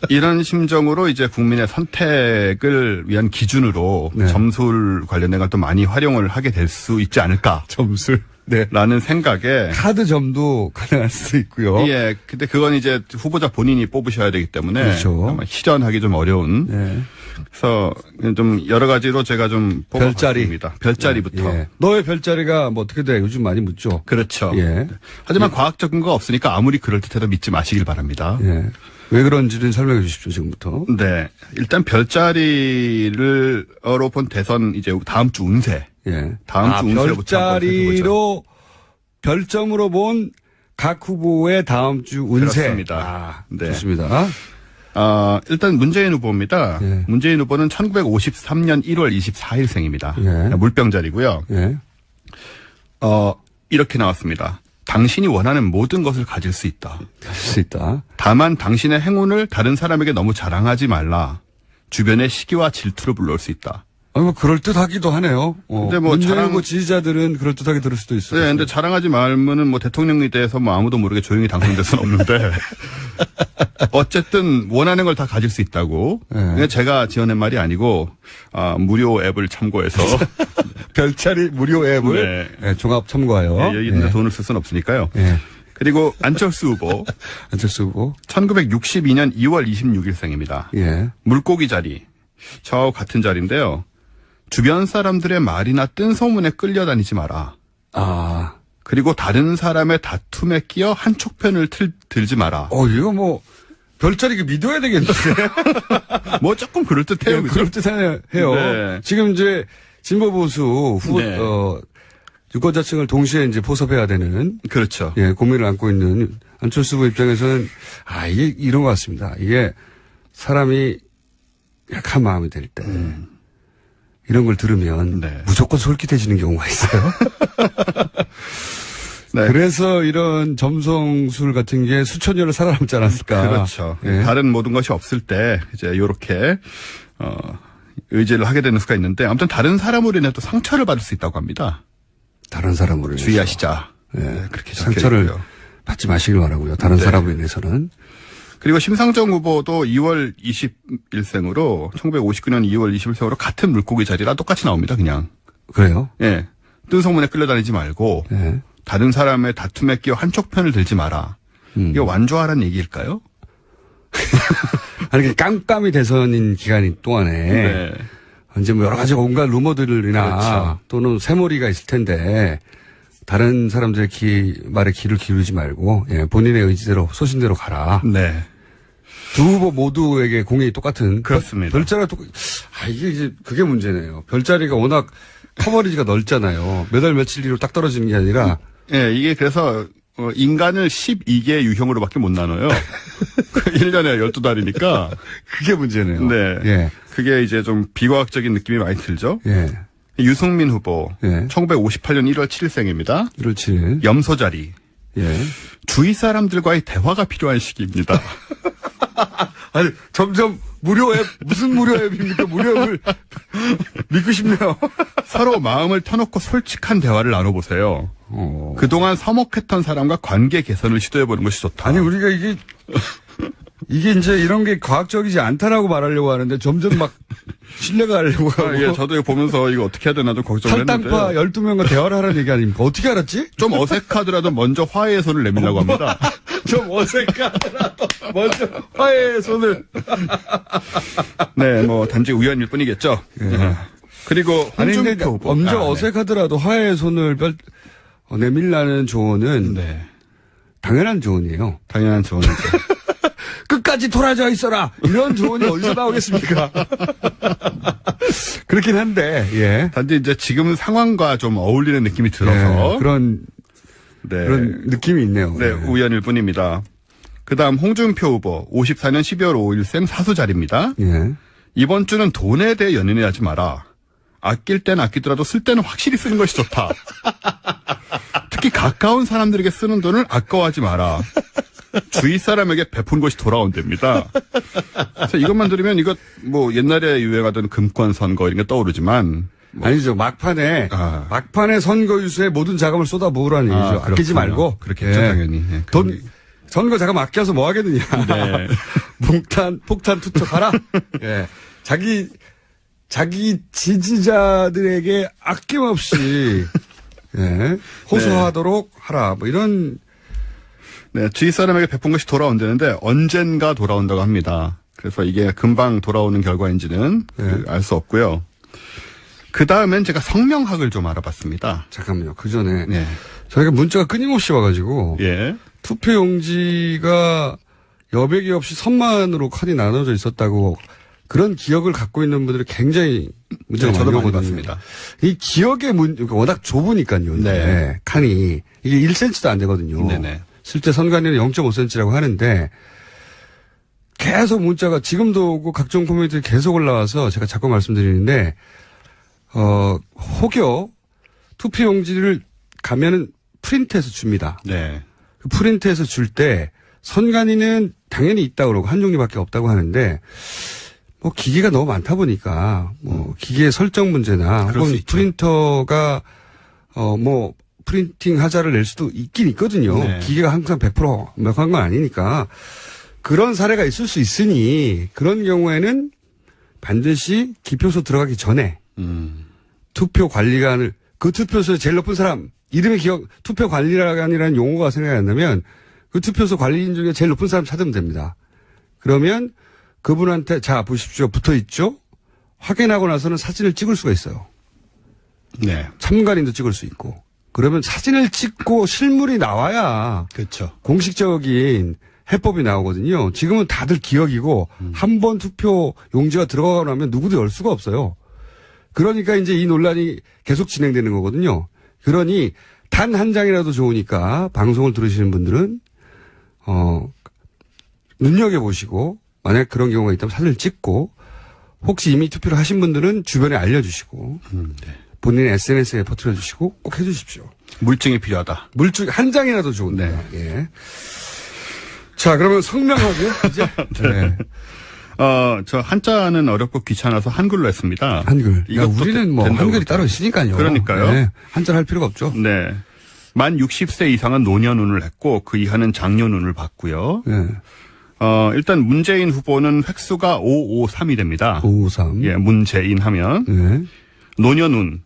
이런 심정으로 이제 국민의 선택을 위한 기준으로 네. 점술 관련된 걸 또 많이 활용을 하게 될 수 있지 않을까. 점술. 네. 라는 생각에. 카드점도 가능할 수도 있고요. 예. 근데 그건 이제 후보자 본인이 뽑으셔야 되기 때문에. 그렇죠. 아마 실현하기 좀 어려운. 네. 그래서 좀 여러 가지로 제가 좀 별자리. 뽑아봤습니다. 별자리부터. 예. 너의 별자리가 뭐 어떻게 돼? 요즘 많이 묻죠. 그렇죠. 예. 하지만 과학적 근거가 없으니까 아무리 그럴듯해도 믿지 마시길 바랍니다. 예. 왜 그런지는 설명해 주십시오, 지금부터. 네. 일단 별자리로 본 대선 이제 다음 주 운세. 예. 다음 주 운세부터 별자리로 별점으로 본 각 후보의 다음 주 운세. 그렇습니다. 네. 좋습니다. 일단 문재인 후보입니다. 예. 문재인 후보는 1953년 1월 24일생입니다. 예. 물병자리고요. 예. 이렇게 나왔습니다. 당신이 원하는 모든 것을 가질 수 있다. 가질 수 있다. 다만 당신의 행운을 다른 사람에게 너무 자랑하지 말라. 주변의 시기와 질투를 불러올 수 있다. 뭐 그럴듯하기도 하네요. 근데 뭐 문재인 자랑- 후보 지지자들은 그럴듯하게 들을 수도 있어요. 네, 근데 자랑하지 말면은 뭐 대통령에 대해서 뭐 아무도 모르게 조용히 당선될 수는 없는데 어쨌든 원하는 걸 다 가질 수 있다고. 네. 그냥 제가 지어낸 말이 아니고 무료 앱을 참고해서 별자리 무료 앱을 네. 종합 참고하여. 여기 있는데 돈을 쓸 수는 없으니까요. 예. 그리고 안철수 후보 안철수 후보. 1962년 2월 26일생입니다. 예. 물고기 자리. 저하고 같은 자리인데요. 주변 사람들의 말이나 뜬 소문에 끌려다니지 마라. 아. 그리고 다른 사람의 다툼에 끼어 한쪽 편을 들지 마라. 이거 뭐, 별자리 믿어야 되겠는데. 뭐 조금 그럴듯해요. 그죠? 그럴듯해요. 네. 지금 이제 진보보수 후보, 네. 유권자층을 동시에 이제 포섭해야 되는, 그렇죠. 예, 고민을 안고 있는 안철수 후보 입장에서는, 이게 이런 것 같습니다. 이게 사람이 약한 마음이 될 때, 이런 걸 들으면 네. 무조건 솔깃해지는 경우가 있어요. 네. 그래서 이런 점성술 같은 게 수천 년을 살아남지 않았을까. 그렇죠. 예. 다른 모든 것이 없을 때 이제 이렇게 의지를 하게 되는 수가 있는데 아무튼 다른 사람으로 인해 또 상처를 받을 수 있다고 합니다. 다른 사람으로 인해서. 주의하시자. 예. 네, 그렇게 상처를 적혀있고요. 받지 마시길 바라고요. 다른 네. 사람으로 인해서는. 그리고 심상정 후보도 2월 21생으로 1959년 2월 21생으로 같은 물고기 자리라 똑같이 나옵니다. 그냥. 그래요? 예. 뜬 소문에 끌려다니지 말고 예. 다른 사람의 다툼에 끼어 한쪽 편을 들지 마라. 이게 완주하라는 얘기일까요? 아니, 이게 깜깜이 대선인 기간 동안에. 네. 이제 뭐 여러 가지 온갖 루머들이나 그렇죠. 또는 새머리가 있을 텐데 다른 사람들의 말에 귀를 기울이지 말고 예, 본인의 의지대로 소신대로 가라. 네. 두 후보 모두에게 공약이 똑같은. 그렇습니다. 별자리가 이게 이제 그게 문제네요. 별자리가 워낙 커버리지가 넓잖아요. 몇 월 며칠 뒤로 딱 떨어지는 게 아니라. 예, 이게 그래서 인간을 12개 유형으로밖에 못 나눠요. 1년에 12달이니까. 그게 문제네요. 네. 예. 그게 이제 좀 비과학적인 느낌이 많이 들죠. 예. 유승민 후보. 예. 1958년 1월 7일생입니다. 1월 7일. 염소 자리. 예. 주위 사람들과의 대화가 필요한 시기입니다. 아니, 점점 무료 앱, 무슨 무료 앱입니까? 무료 앱을 믿고 싶네요. 서로 마음을 터놓고 솔직한 대화를 나눠보세요. 그동안 서먹했던 사람과 관계 개선을 시도해보는 것이 좋다. 아니, 우리가 이게 이제 이런 게 과학적이지 않다라고 말하려고 하는데 점점 막 신뢰가 하려고 하고. 예, 저도 이거 보면서 이거 어떻게 해야 되나 좀 걱정을 탈당파 했는데 12명과 대화를 하라는 얘기 아닙니까? 어떻게 알았지? 좀 어색하더라도 먼저 화해의 손을 내밀라고 합니다. 좀 어색하더라도 먼저 화해의 손을. 네, 뭐 단지 우연일 뿐이겠죠. 그리고 아니, 근데 홍준표 후보. 먼저 네. 어색하더라도 화해의 손을 내밀라는 조언은 네. 당연한 조언이에요. 당연한 조언이죠. 끝까지 돌아져 있어라! 이런 조언이 어디서 나오겠습니까? 그렇긴 한데, 예. 단지 이제 지금 상황과 좀 어울리는 느낌이 들어서 예, 그런 네. 느낌이 있네요. 네, 예. 우연일 뿐입니다. 그다음 홍준표 후보 54년 12월 5일생 사수 자리입니다. 예. 이번 주는 돈에 대해 연연해하지 마라. 아낄 땐 아끼더라도 쓸 때는 확실히 쓰는 것이 좋다. 특히 가까운 사람들에게 쓰는 돈을 아까워하지 마라. 주위 사람에게 베푼 것이 돌아온답니다. 그래서 이것만 들으면 이거 뭐 옛날에 유행하던 금권 선거 이런 게 떠오르지만 아니죠. 막판에 선거 유세에 모든 자금을 쏟아 부으라는 얘기죠. 아끼지 그렇군요. 말고. 그렇겠죠, 당연히. 예, 돈, 선거 자금 아껴서 뭐 하겠느냐. 네. 폭탄 투척하라. 예. 자기 지지자들에게 아낌없이, 예. 호소하도록 하라. 뭐 이런. 네, 주위 사람에게 베푼 것이 돌아온다는데 언젠가 돌아온다고 합니다. 그래서 이게 금방 돌아오는 결과인지는 알 수 없고요. 그 다음엔 제가 성명학을 좀 알아봤습니다. 잠깐만요. 그 전에. 네. 저희가 문자가 끊임없이 와가지고. 예. 투표용지가 여백이 없이 선만으로 칸이 나눠져 있었다고 그런 기억을 갖고 있는 분들이 굉장히 문자가 저도 많이 오거든요. 봤습니다. 이 기억의 워낙 좁으니까요. 이게 네. 칸이 이게 1cm도 안 되거든요. 네네. 실제 선관위는 0.5cm라고 하는데 계속 문자가 지금도 오고 각종 코멘트들이 계속 올라와서 제가 자꾸 말씀드리는데 혹여 투표용지를 가면은 프린트해서 줍니다. 네. 그 프린트해서 줄 때 선관위는 당연히 있다고 그러고 한 종류밖에 없다고 하는데 뭐 기계가 너무 많다 보니까 뭐 기계 설정 문제나 그럴 수 혹은 있죠. 프린터가 뭐 프린팅 하자를 낼 수도 있긴 있거든요. 네. 기계가 항상 100% 완벽한 건 아니니까 그런 사례가 있을 수 있으니 그런 경우에는 반드시 기표소 들어가기 전에 투표 관리관을 그 투표소에 제일 높은 사람 이름이 투표 관리관이라는 용어가 생각이 안 나면 그 투표소 관리인 중에 제일 높은 사람 찾으면 됩니다. 그러면 그분한테 자 보십시오 붙어 있죠. 확인하고 나서는 사진을 찍을 수가 있어요. 네. 참관인도 찍을 수 있고 그러면 사진을 찍고 실물이 나와야 그렇죠. 공식적인 해법이 나오거든요. 지금은 다들 기억이고 한 번 투표 용지가 들어가고 나면 누구도 열 수가 없어요. 그러니까 이제 이 논란이 계속 진행되는 거거든요. 그러니 단 한 장이라도 좋으니까 방송을 들으시는 분들은 눈여겨보시고 만약 그런 경우가 있다면 사진을 찍고 혹시 이미 투표를 하신 분들은 주변에 알려주시고 본인의 SNS에 퍼뜨려주시고 꼭 해주십시오. 물증이 필요하다. 물증 한 장이라도 좋은데. 예. 자, 그러면 성명하고요. 이제. 네. 저 한자는 어렵고 귀찮아서 한글로 했습니다. 한글. 이것도 우리는 뭐 된다고 한글이 그러죠. 따로 있으니까요. 그러니까요. 네. 한자를 할 필요가 없죠. 네. 만 60세 이상은 노년운을 했고 그 이하는 장년운을 봤고요. 네. 일단 문재인 후보는 획수가 553이 됩니다. 553. 예, 문재인 하면 네. 노년운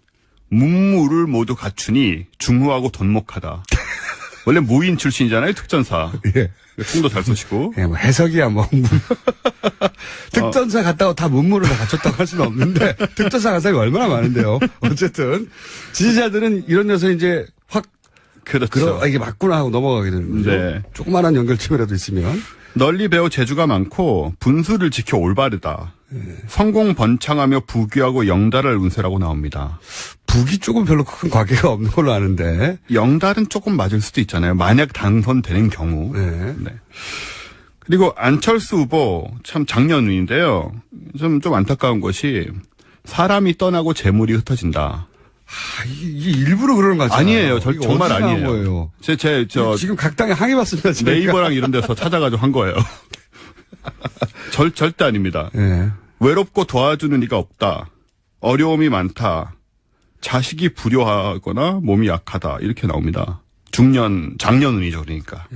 문무를 모두 갖추니 중후하고 돈목하다. 원래 무인 출신이잖아요, 특전사. 예. 총도 잘 쏘시고. 예, 뭐 해석이야 뭐. 특전사 갔다고 다 문무를 다 갖췄다고 할 수는 없는데 특전사 간 사람이 얼마나 많은데요. 어쨌든 지지자들은 이런 데서 이제 확 그렇죠. 이게 맞구나 하고 넘어가게 되는 거죠. 네. 조그마한 연결침이라도 있으면. 널리 배워 재주가 많고 분수를 지켜 올바르다. 성공 번창하며 부귀하고 영달할 운세라고 나옵니다. 북이 조금 별로 큰 관계가 없는 걸로 아는데. 영달은 조금 맞을 수도 있잖아요. 만약 당선되는 경우. 네. 네. 그리고 안철수 후보 참 장년운인데요. 좀 안타까운 것이 사람이 떠나고 재물이 흩어진다. 이게 일부러 그러는 거죠. 아니에요. 이거 정말 어디서 나온 아니에요. 거예요. 저 지금 각 당에 항의받습니다. 저희가. 네이버랑 이런 데서 찾아가지고 한 거예요. 절대 아닙니다. 네. 외롭고 도와주는 이가 없다. 어려움이 많다. 자식이 불효하거나 몸이 약하다. 이렇게 나옵니다. 장년운이죠, 그러니까.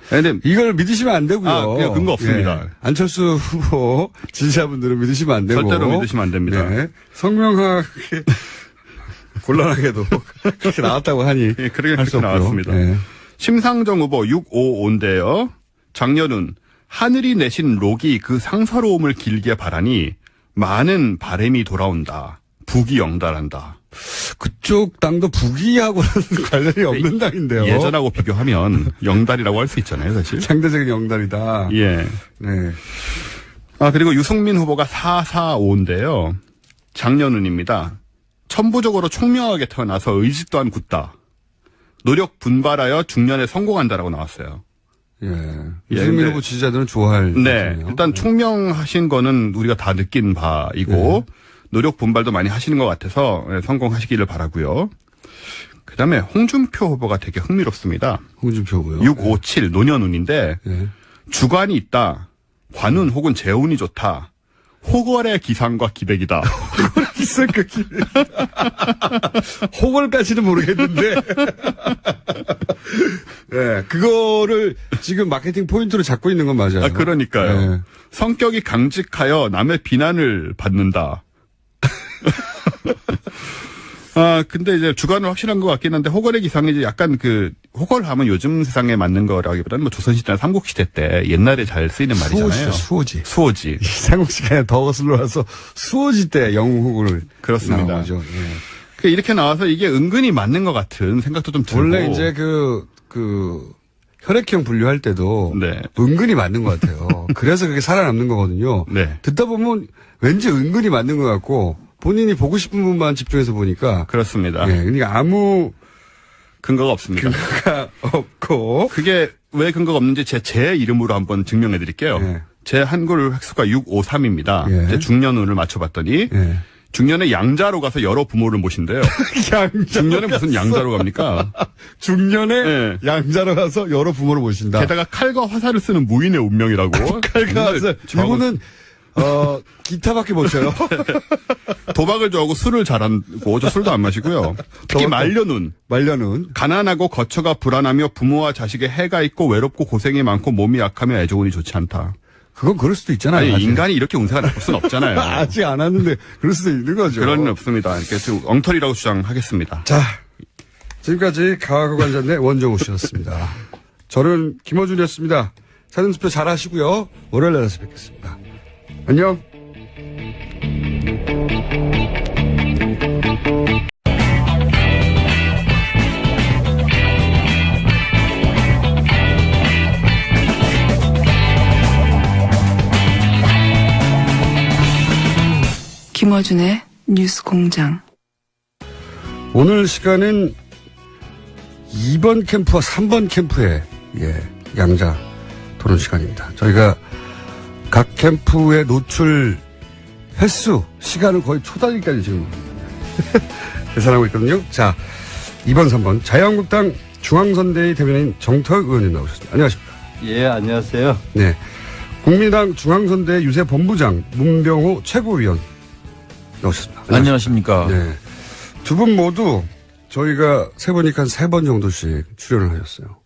근데 이걸 믿으시면 안 되고요. 그냥 근거 없습니다. 예. 안철수 후보 지지자분들은 믿으시면 안 되고. 절대로 믿으시면 안 됩니다. 네. 성명하게 곤란하게도 그렇게 나왔다고 하니 예, 그렇게 할 수 없고요. 나왔습니다. 예. 심상정 후보 655인데요. 장년운 하늘이 내신 록이 그 상서로움을 길게 바라니 많은 바람이 돌아온다. 북이 영달한다. 그쪽 당도 북이하고는 관련이 없는 당인데요. 예전하고 비교하면 영달이라고 할 수 있잖아요, 사실. 상대적인 영달이다. 예. 네. 그리고 유승민 후보가 445인데요. 장년운입니다. 천부적으로 총명하게 태어나서 의지 또한 굳다. 노력 분발하여 중년에 성공한다라고 나왔어요. 예. 예, 유승민 근데- 후보 지지자들은 좋아할. 네. 거잖아요. 일단 총명하신 거는 우리가 다 느낀 바이고 노력 분발도 많이 하시는 것 같아서 성공하시기를 바라고요. 그다음에 홍준표 후보가 되게 흥미롭습니다. 홍준표 후보요. 657 노년운인데 예. 주관이 있다. 관운 혹은 재운이 좋다. 호걸의 기상과 기백이다. 비싼 그 호걸까지는 모르겠는데. 네, 그거를 지금 마케팅 포인트로 잡고 있는 건 맞아요. 그러니까요. 네. 성격이 강직하여 남의 비난을 받는다. 근데 이제 주관은 확실한 것 같긴 한데, 호걸의 기상이 이제 약간 호걸하면 요즘 세상에 맞는 거라기보다는 뭐 조선시대나 삼국시대 때 옛날에 잘 쓰이는 말이잖아요. 수호지. 수호지. 삼국시가 더 거슬러와서 수호지 때 영웅을 그렇습니다. 나온 거죠. 예. 이렇게 나와서 이게 은근히 맞는 것 같은 생각도 좀 들고. 원래 이제 혈액형 분류할 때도 네. 은근히 맞는 것 같아요. 그래서 그게 살아남는 거거든요. 네. 듣다 보면 왠지 은근히 맞는 것 같고 본인이 보고 싶은 부분만 집중해서 보니까. 그렇습니다. 예, 그러니까 아무 근거가 없습니다. 근거가 없고. 그게 왜 근거가 없는지 제 이름으로 한번 증명해 드릴게요. 예. 제 한글 획수가 653입니다. 예. 제 중년운을 맞춰봤더니 예. 중년에 양자로 가서 여러 부모를 모신대요. 중년에 무슨 양자로 갑니까? 중년에 예. 양자로 가서 여러 부모를 모신다. 게다가 칼과 화살을 쓰는 무인의 운명이라고. 칼과 화살. 이거는 기타밖에 못 쳐요. 도박을 좋아하고 술을 잘하고 저 술도 안 마시고요. 특히 말려눈. 가난하고 거처가 불안하며 부모와 자식의 해가 있고 외롭고 고생이 많고 몸이 약하며 애조운이 좋지 않다. 그건 그럴 수도 있잖아요. 아니, 아직. 인간이 이렇게 운세가 나쁠 수는 없잖아요. 아직 안 왔는데 그럴 수도 있는 거죠. 그럴 리는 없습니다. 이렇게 엉터리라고 주장하겠습니다. 자, 지금까지 가학관장의 원정우 씨였습니다. 저는 김어준이었습니다. 사전투표 잘 하시고요. 월요일에 다시 뵙겠습니다. 안녕. 김어준의 뉴스 공장. 오늘 시간은 2번 캠프와 3번 캠프의 양자 토론 시간입니다. 저희가 각 캠프의 노출 횟수, 시간을 거의 초단위까지 지금 계산하고 있거든요. 자, 2번, 3번 자유한국당 중앙선대위 대변인 정태혁 의원님 나오셨습니다. 안녕하십니까? 예, 안녕하세요. 네, 국민의당 중앙선대위 유세본부장 문병호 최고위원 나오셨습니다. 안녕하십니까. 네. 두 분 모두 저희가 세 번이니까 한 3번 정도씩 출연을 하셨어요.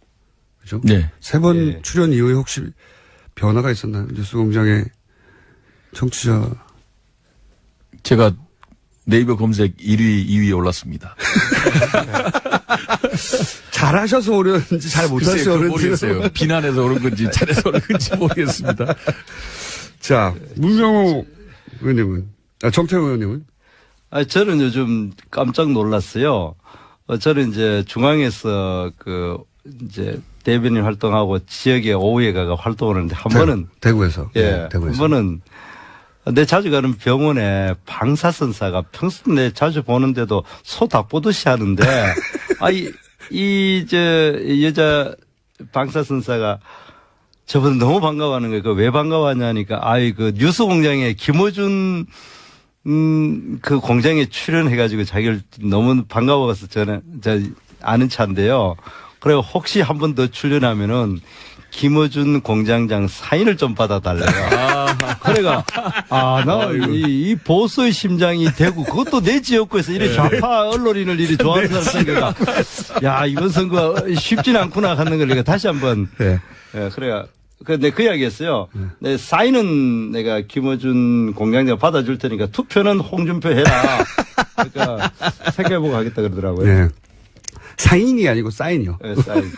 그죠? 네. 3번 네. 출연 이후에 혹시 변화가 있었나요? 뉴스공장의 청취자. 제가 네이버 검색 1위, 2위에 올랐습니다. 잘하셔서 오렸는지 잘 못하셔서 오렸는지. 모르겠어요. 비난해서 오른 건지 잘해서 오른 건지 모르겠습니다. 자, 문병호 의원님은, 정태호 의원님은? 저는 요즘 깜짝 놀랐어요. 저는 이제 중앙에서 이제 대변인 활동하고 지역에 오후에 가가 활동을 하는데 한 번은 대구에서. 예, 네, 대구에서. 한 번은 내 자주 가는 병원에 방사선사가 평소 내 자주 보는데도 소 닭 보듯이 하는데 여자 방사선사가 저보다 너무 반가워하는 거예요. 왜 반가워하냐니까 뉴스 공장에 김어준 그 공장에 출연해가지고 자기를 너무 반가워서 저는 아는 차인데요. 그리고 혹시 한 번 더 출연하면은 김어준 공장장 사인을 좀 받아달래요. 그래가 이 보수의 심장이 되고 그것도 내 지역구에서 이래 좌파 언론인을 이리 좋아하는 사람 생각가 야 이번 선거 쉽진 않구나 하는 걸 내가 다시 한번 그래가 근데 그 이야기했어요. 내 사인은 내가 김어준 공장장 받아줄 테니까 투표는 홍준표 해라. 그러니까 생각해보고 하겠다 그러더라고요. 네. 사인이 아니고 사인이요. 네, 사인.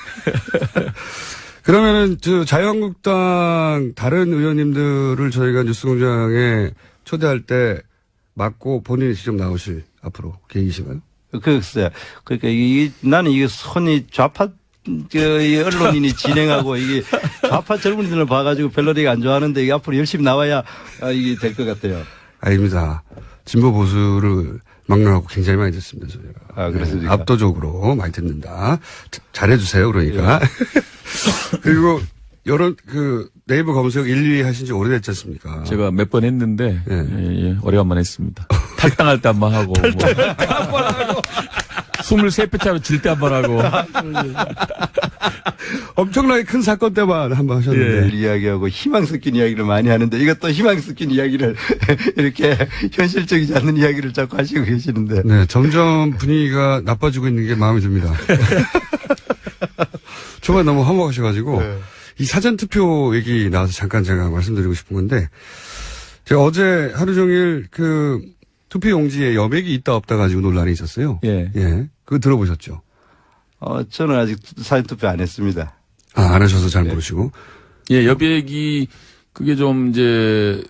그러면은 자유한국당 다른 의원님들을 저희가 뉴스공장에 초대할 때 맞고 본인이 직접 나오실 앞으로 계획이신가요? 글쎄요. 그러니까 나는 이게 손이 좌파 이 언론인이 진행하고 이게 좌파 젊은이들을 봐가지고 별로 안 좋아하는데 이게 앞으로 열심히 나와야 이게 될 것 같아요. 아닙니다. 진보 보수를 막론하고 굉장히 많이 듣습니다, 저희가. 그렇습니까? 압도적으로 많이 듣는다. 잘해주세요, 그러니까. 그리고 네이버 검색 1, 2위 하신 지 오래됐지 않습니까? 제가 몇 번 했는데, 오래간만에 했습니다. 탈당할 때 한 번 하고, 23패차로 질 때 한 번 하고. 엄청나게 큰 사건 때만 한 번 하셨는데. 이야기하고 희망 섞인 이야기를 많이 하는데 이것도 희망 섞인 이야기를 이렇게 현실적이지 않는 이야기를 자꾸 하시고 계시는데. 네, 점점 분위기가 나빠지고 있는 게 마음에 듭니다. 초반에 너무 화목하셔가지고 이 사전투표 얘기 나와서 잠깐 제가 말씀드리고 싶은 건데 제가 어제 하루 종일 투표 용지에 여백이 있다 없다 가지고 논란이 있었어요. 예. 그거 들어보셨죠? 저는 아직 사전투표 안 했습니다. 안 하셔서 잘 모르시고. 예, 여백이 그게 좀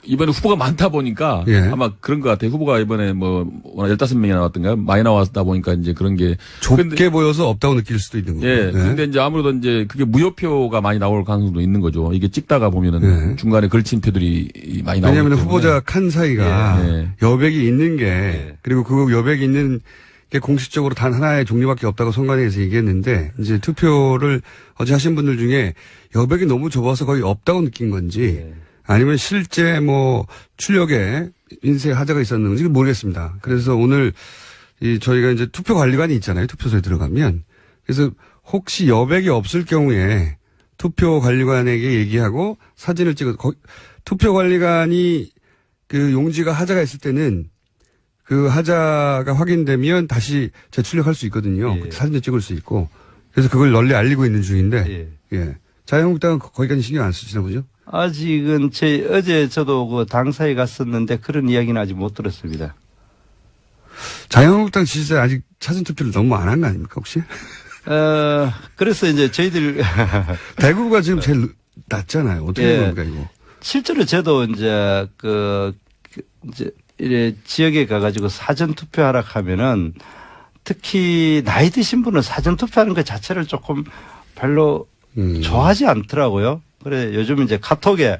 이번에 후보가 많다 보니까 아마 그런 것 같아요. 후보가 이번에 15명이 나왔던가요? 많이 나왔다 보니까 그런 게 좁게 보여서 없다고 느낄 수도 있는 거고. 예. 근데 아무래도 그게 무효표가 많이 나올 가능성도 있는 거죠. 이게 찍다가 보면은 중간에 걸친 표들이 많이 나오기 왜냐하면 때문에. 후보자 칸 사이가 여백이 있는 게 그리고 그 여백이 있는 게 공식적으로 단 하나의 종류밖에 없다고 선관위에서 얘기했는데 이제 투표를 어제 하신 분들 중에 여백이 너무 좁아서 거의 없다고 느낀 건지 아니면 실제 출력에 인쇄 하자가 있었는지 모르겠습니다. 그래서 오늘 저희가 이제 투표 관리관이 있잖아요. 투표소에 들어가면. 그래서 혹시 여백이 없을 경우에 투표 관리관에게 얘기하고 사진을 찍어 투표 관리관이 그 용지가 하자가 있을 때는 그 하자가 확인되면 다시 재출력할 수 있거든요. 예. 사진도 찍을 수 있고. 그래서 그걸 널리 알리고 있는 중인데, 예. 자유한국당은 거기까지 신경 안 쓰시나 보죠? 아직은 어제 저도 그 당사에 갔었는데 그런 이야기는 아직 못 들었습니다. 자유한국당 지지자 아직 사전투표를 너무 안 한 거 아닙니까, 혹시? 그래서 이제 저희들 대구가 지금 제일 낮잖아요. 어떻게 예. 된 겁니까, 이거? 실제로 저도 이제 이제 이래 지역에 가가지고 사전 투표하라 하면은 특히 나이 드신 분은 사전 투표하는 것 자체를 조금 별로 좋아하지 않더라고요. 그래 요즘 이제 카톡에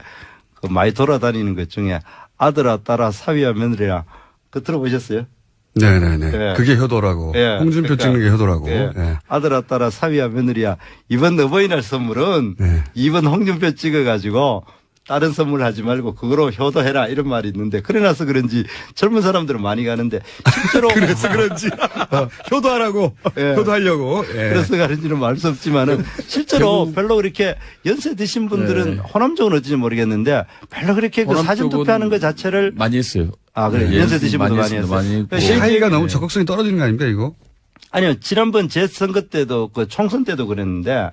그 많이 돌아다니는 것 중에 아들아, 딸아, 사위와 며느리랑 그거 들어보셨어요? 네네네. 예. 그게 효도라고. 예. 홍준표 찍는 게 효도라고. 예. 예. 아들아, 딸아, 사위와 며느리야. 이번 어버이날 선물은 네. 이번 홍준표 찍어가지고 다른 선물 하지 말고 그거로 효도해라 이런 말이 있는데 그래 나서 그런지 젊은 사람들은 많이 가는데 실제로 그래서 그런지 효도하라고 예. 효도하려고. 예. 그래서 가는지는 말 수 없지만은 실제로 별로 그렇게 연세 드신 분들은 호남 쪽은 어찌지 모르겠는데 별로 그렇게 그 호남 사전 쪽은 투표하는 것 자체를 많이 했어요. 아 그래 예, 연세 드신 분도 많이 했습니다. 했어요. 했고. 차이가 너무 적극성이 떨어지는 거 아닙니까, 이거? 아니요 지난번 제 선거 때도 그 총선 때도 그랬는데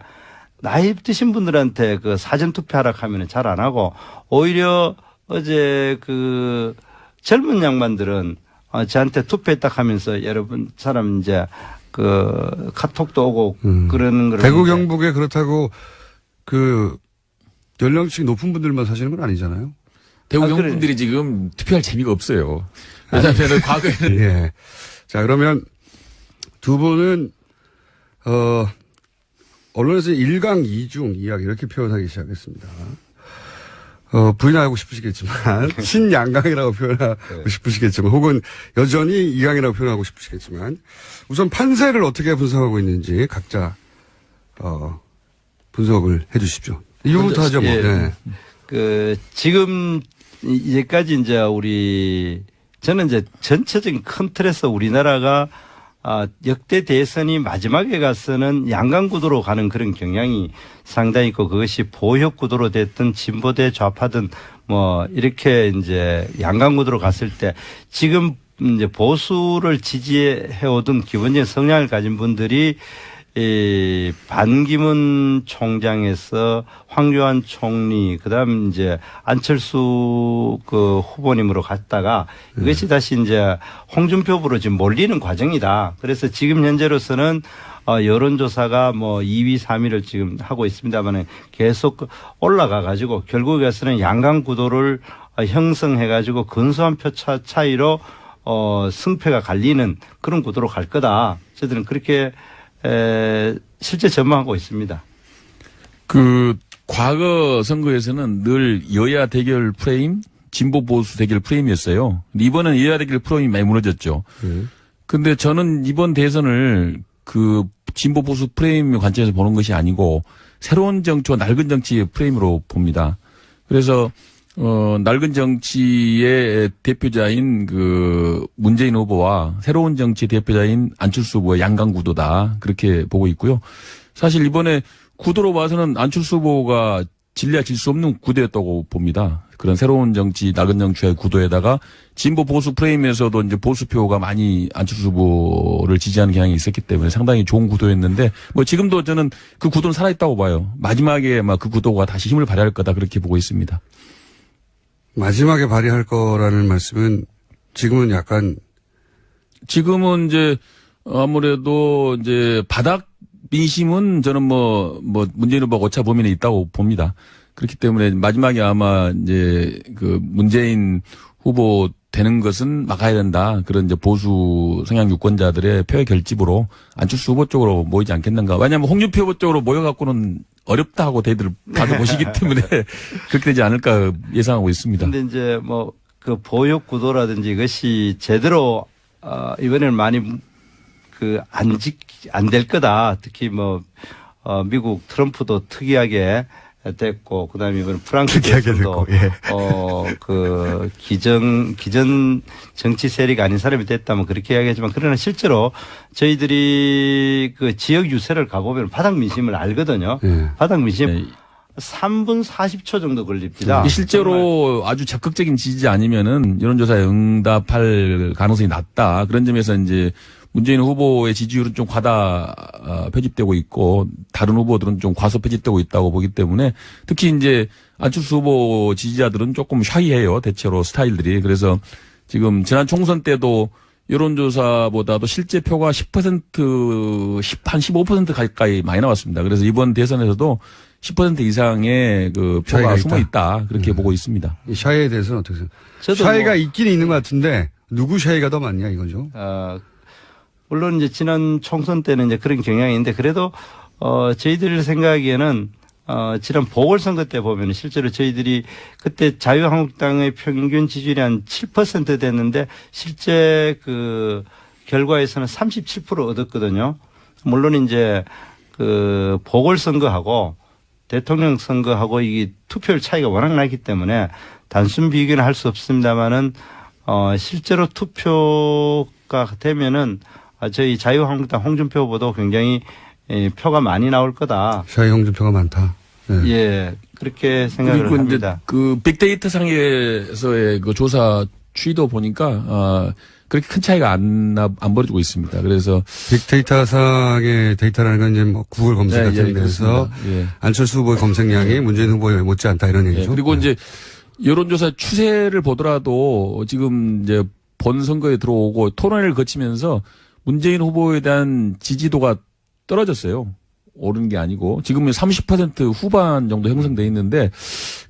나이 드신 분들한테 그 사전 투표하라 하면은 잘 안 하고 오히려 어제 그 젊은 양반들은 저한테 투표했다 하면서 여러분 사람 이제 그 카톡도 오고 그러는 걸 대구 경북에 그렇다고 그 연령층이 높은 분들만 사시는 건 아니잖아요. 대구 그래. 경분들이 지금 투표할 재미가 없어요. 왜냐하면 과거에는 예. 자, 그러면 두 분은 언론에서 1강 2중 이야기 이렇게 표현하기 시작했습니다. 부인하고 싶으시겠지만 신양강이라고 표현하고 싶으시겠지만 혹은 여전히 2강이라고 표현하고 싶으시겠지만 우선 판세를 어떻게 분석하고 있는지 각자 분석을 해 주십시오. 이거부터 하죠. 뭐. 예. 네. 그 지금 이제까지 이제 저는 이제 전체적인 큰 틀에서 우리나라가 역대 대선이 마지막에 가서는 양강구도로 가는 그런 경향이 상당히 있고 그것이 보혁구도로 됐든 진보대 좌파든 뭐 이렇게 이제 양강구도로 갔을 때 지금 이제 보수를 지지해 오던 기본적인 성향을 가진 분들이 이 반기문 총장에서 황교안 총리 그다음 이제 안철수 그 후보님으로 갔다가 이것이 다시 이제 홍준표부로 지금 몰리는 과정이다. 그래서 지금 현재로서는 여론조사가 뭐 2위, 3위를 지금 하고 있습니다만 계속 올라가 가지고 결국에서는 양강 구도를 형성해 가지고 근소한 표 차이로 승패가 갈리는 그런 구도로 갈 거다. 저들은 그렇게 실제 전망하고 있습니다. 그 과거 선거에서는 늘 여야 대결 프레임, 진보 보수 대결 프레임이었어요. 이번은 여야 대결 프레임이 많이 무너졌죠. 근데 저는 이번 대선을 그 진보 보수 프레임 관점에서 보는 것이 아니고 새로운 정치와 낡은 정치의 프레임으로 봅니다. 그래서 낡은 정치의 대표자인 그 문재인 후보와 새로운 정치의 대표자인 안철수 후보의 양강 구도다. 그렇게 보고 있고요. 사실 이번에 구도로 봐서는 안철수 후보가 질려야 질 수 없는 구도였다고 봅니다. 그런 새로운 정치, 낡은 정치의 구도에다가 진보 보수 프레임에서도 이제 보수표가 많이 안철수 후보를 지지하는 경향이 있었기 때문에 상당히 좋은 구도였는데 뭐 지금도 저는 그 구도는 살아있다고 봐요. 마지막에 막 그 구도가 다시 힘을 발휘할 거다 그렇게 보고 있습니다. 마지막에 발휘할 거라는 말씀은 지금은 약간 지금은 이제 아무래도 이제 바닥 민심은 저는 뭐 문재인 후보가 오차 범위에 있다고 봅니다. 그렇기 때문에 마지막에 아마 이제 그 문재인 후보 되는 것은 막아야 된다. 그런 이제 보수 성향 유권자들의 표의 결집으로 안철수 후보 쪽으로 모이지 않겠는가. 왜냐하면 홍준표 후보 쪽으로 모여갖고는 어렵다 하고 대들 다들 보시기 때문에 그렇게 되지 않을까 예상하고 있습니다. 근데 이제 뭐 그 보육 구도라든지 이것이 제대로 이번에는 많이 그 안 될 거다. 특히 뭐 미국 트럼프도 특이하게 됐고 그다음에 이번 프랑스 대선도 그 기존 정치 세력 아닌 사람이 됐다면 그렇게 이야기하지만 그러나 실제로 저희들이 그 지역 유세를 가보면 바닥 민심을 알거든요. 바닥 민심 3분 40초 정도 걸립니다. 이게 실제로 아주 적극적인 지지자 아니면은 여론조사에 응답할 가능성이 낮다. 그런 점에서 이제 문재인 후보의 지지율은 좀 과다 편집되고 있고 다른 후보들은 좀 과소 편집되고 있다고 보기 때문에 특히 이제 안철수 후보 지지자들은 조금 샤이해요. 대체로 스타일들이. 그래서 지금 지난 총선 때도 여론조사보다도 실제 표가 10%, 한 15% 가까이 많이 나왔습니다. 그래서 이번 대선에서도 10% 이상의 그 표가 숨어 있다. 그렇게 보고 있습니다. 이 샤이에 대해서는 어떻게 생각하세요? 저도 샤이가 뭐- 있긴 있는 것 같은데 누구 샤이가 더 많냐 이거죠? 물론 이제 지난 총선 때는 이제 그런 경향이 있는데 그래도 저희들 생각에는 지난 보궐선거 때 보면 실제로 저희들이 그때 자유한국당의 평균 지지율이 한 7% 됐는데 실제 그 결과에서는 37% 얻었거든요. 물론 이제 그 보궐선거하고 대통령 선거하고 이 투표율 차이가 워낙 나기 때문에 단순 비교는 할 수 없습니다만은 실제로 투표가 되면은 저희 자유한국당 홍준표 후보도 굉장히 표가 많이 나올 거다. 샤이 홍준표가 많다. 네. 예, 그렇게 생각을 그리고 이제 합니다. 그 빅데이터 상에서의 그 조사 추이도 보니까 그렇게 큰 차이가 안 벌어지고 있습니다. 그래서 빅데이터 상의 데이터라는 건 이제 뭐 구글 검색 같은 데서 그렇습니다. 예. 안철수 후보의 검색량이 문재인 후보에 못지않다 이런 예, 얘기죠. 그리고 네. 이제 여론조사 추세를 보더라도 지금 이제 본 선거에 들어오고 토론회를 거치면서 문재인 후보에 대한 지지도가 떨어졌어요. 오르는 게 아니고 지금은 30% 후반 정도 형성돼 있는데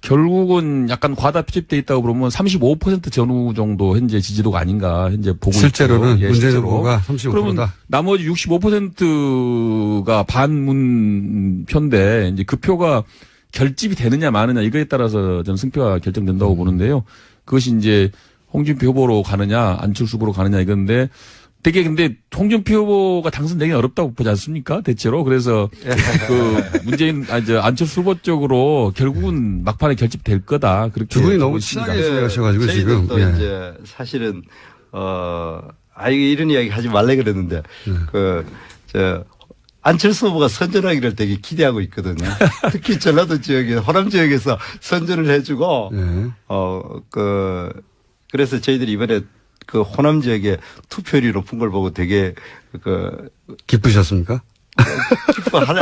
결국은 약간 과다 편집돼 있다고 그러면 35% 전후 정도 현재 지지도가 아닌가 현재 보고 실제로는 있죠. 예, 문재인 실제로. 후보가 35%다. 그러면 나머지 65%가 반문 표인데 이제 그 표가 결집이 되느냐 마느냐 이거에 따라서 저는 승표가 결정된다고 보는데요. 그것이 이제 홍준표 후보로 가느냐 안철수 후보로 가느냐 이건데 되게 근데 홍준표 후보가 당선되기 어렵다고 보지 않습니까? 대체로. 그래서 그 문재인 안철수 후보 쪽으로 결국은 막판에 결집될 거다. 그렇게 두 분이 보고 너무 있습니다. 친하게 지내셔가지고 지금. 저희도 예. 이제 사실은 이런 이야기 하지 말래 그랬는데 안철수 후보가 선전하기를 되게 기대하고 있거든요. 특히 전라도 지역에 호남 지역에서 선전을 해주고 예. 그래서 저희들이 이번에 그 호남 지역에 투표율이 높은 걸 보고 되게 기쁘셨습니까?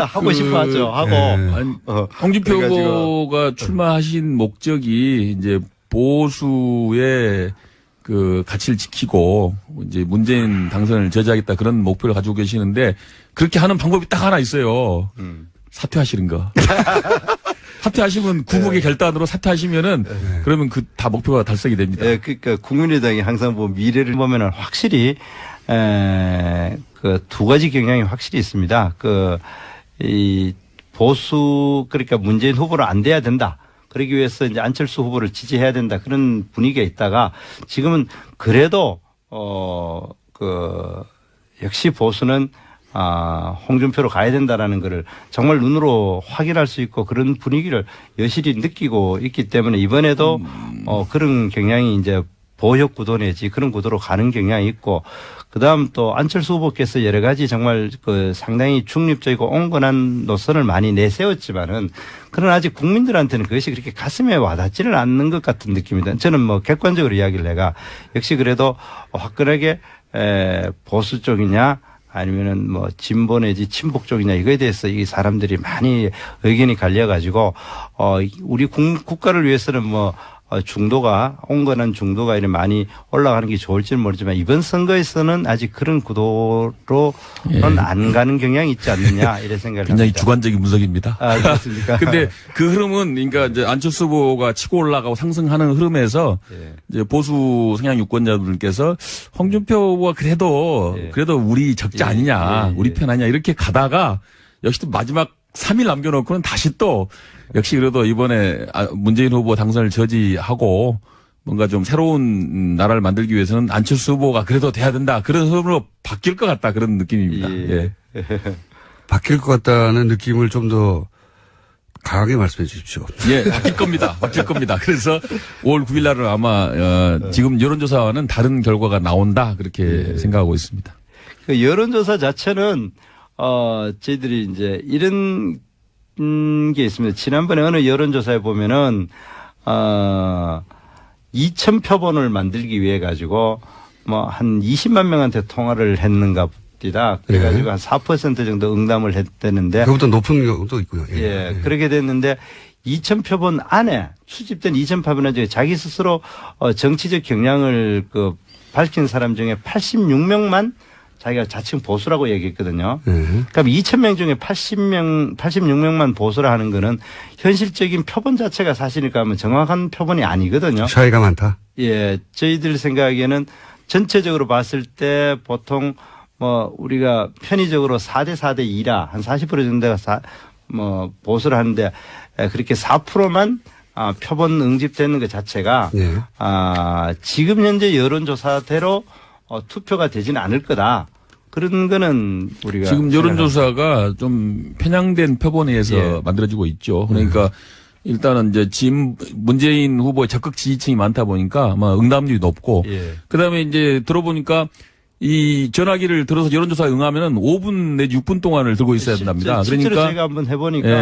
하고 싶어 하죠. 하고 아니, 홍준표 그래가지고- 후보가 출마하신 목적이 이제 보수의 그 가치를 지키고 이제 문재인 당선을 저지하겠다 그런 목표를 가지고 계시는데 그렇게 하는 방법이 딱 하나 있어요. 사퇴하시는 거. 사퇴하시면 구국의 결단으로 사퇴하시면은 그러면 그 다 목표가 달성이 됩니다. 예, 그러니까 국민의당이 항상 뭐 미래를 보면은 확실히 그 두 가지 경향이 확실히 있습니다. 이 보수 그러니까 문재인 후보로 안 돼야 된다. 그러기 위해서 이제 안철수 후보를 지지해야 된다. 그런 분위기가 있다가 지금은 그래도 역시 보수는 홍준표로 가야 된다라는 것을 정말 눈으로 확인할 수 있고 그런 분위기를 여실히 느끼고 있기 때문에 이번에도 그런 경향이 이제 보역 구도 내지 그런 구도로 가는 경향이 있고 그다음 또 안철수 후보께서 여러 가지 정말 그 상당히 중립적이고 온건한 노선을 많이 내세웠지만은 그러나 아직 국민들한테는 그것이 그렇게 가슴에 와닿지는 않는 것 같은 느낌입니다. 저는 뭐 객관적으로 이야기를 해가 역시 그래도 화끈하게 보수 쪽이냐 아니면은 뭐 진보 내지 친북 쪽이냐 이거에 대해서 이 사람들이 많이 의견이 갈려가지고 우리 국가를 위해서는 뭐 중도가 온건한 중도가 이렇게 많이 올라가는 게 좋을지는 모르지만 이번 선거에서는 아직 그런 구도로는 안 가는 경향이 있지 않느냐 이런 생각을 굉장히 합니다. 주관적인 분석입니다. 그렇습니까? 근데 그 흐름은 그러니까 이제 안철수 후보가 치고 올라가고 상승하는 흐름에서 예. 이제 보수 성향 유권자분들께서 홍준표 후보가 그래도 우리 적자 예. 아니냐, 예. 우리 편 아니냐 이렇게 가다가 역시 또 마지막 3일 남겨놓고는 다시 또 역시 그래도 이번에 문재인 후보 당선을 저지하고 뭔가 좀 새로운 나라를 만들기 위해서는 안철수 후보가 그래도 돼야 된다. 그런 흐름으로 바뀔 것 같다. 그런 느낌입니다. 예. 예. 바뀔 것 같다는 느낌을 좀 더 강하게 말씀해 주십시오. 예, 바뀔 겁니다. 바뀔 겁니다. 그래서 5월 9일 날은 아마 지금 여론조사와는 다른 결과가 나온다. 그렇게 생각하고 있습니다. 그 여론조사 자체는 저희들이 이제 이런 게 있습니다. 지난번에 어느 여론조사에 보면은 2,000표본을 만들기 위해 가지고 뭐 한 20만 명한테 통화를 했는가 봅니다. 그래가지고 한 4% 정도 응답을 했다는데. 그것보다 높은 경우도 있고요. 예, 그렇게 됐는데 2,000표본 안에 수집된 2,000표본 중에 자기 스스로 정치적 경향을 밝힌 사람 중에 86명만 자기가 자칭 보수라고 얘기했거든요. 그럼 2,000명 중에 86명만 보수라 하는 거는 현실적인 표본 자체가 사실일까 하면 정확한 표본이 아니거든요. 차이가 많다. 예, 저희들 생각에는 전체적으로 봤을 때 보통 뭐 우리가 편의적으로 4대 4대 2라 한 40% 정도가 보수를 하는데 그렇게 4%만 표본 응집되는 것 자체가 네. 지금 현재 여론조사대로 투표가 되지는 않을 거다. 그런 거는 우리가 지금 여론조사가 좀 편향된 표본에 의해서 예. 만들어지고 있죠. 그러니까 일단은 이제 문재인 후보의 적극 지지층이 많다 보니까 아마 응답률이 높고 예. 그다음에 이제 들어보니까 이 전화기를 들어서 여론조사에 응하면은 5분 내지 6분 동안을 들고 있어야 된답니다. 실제로 그러니까 제가 한번 해보니까 예.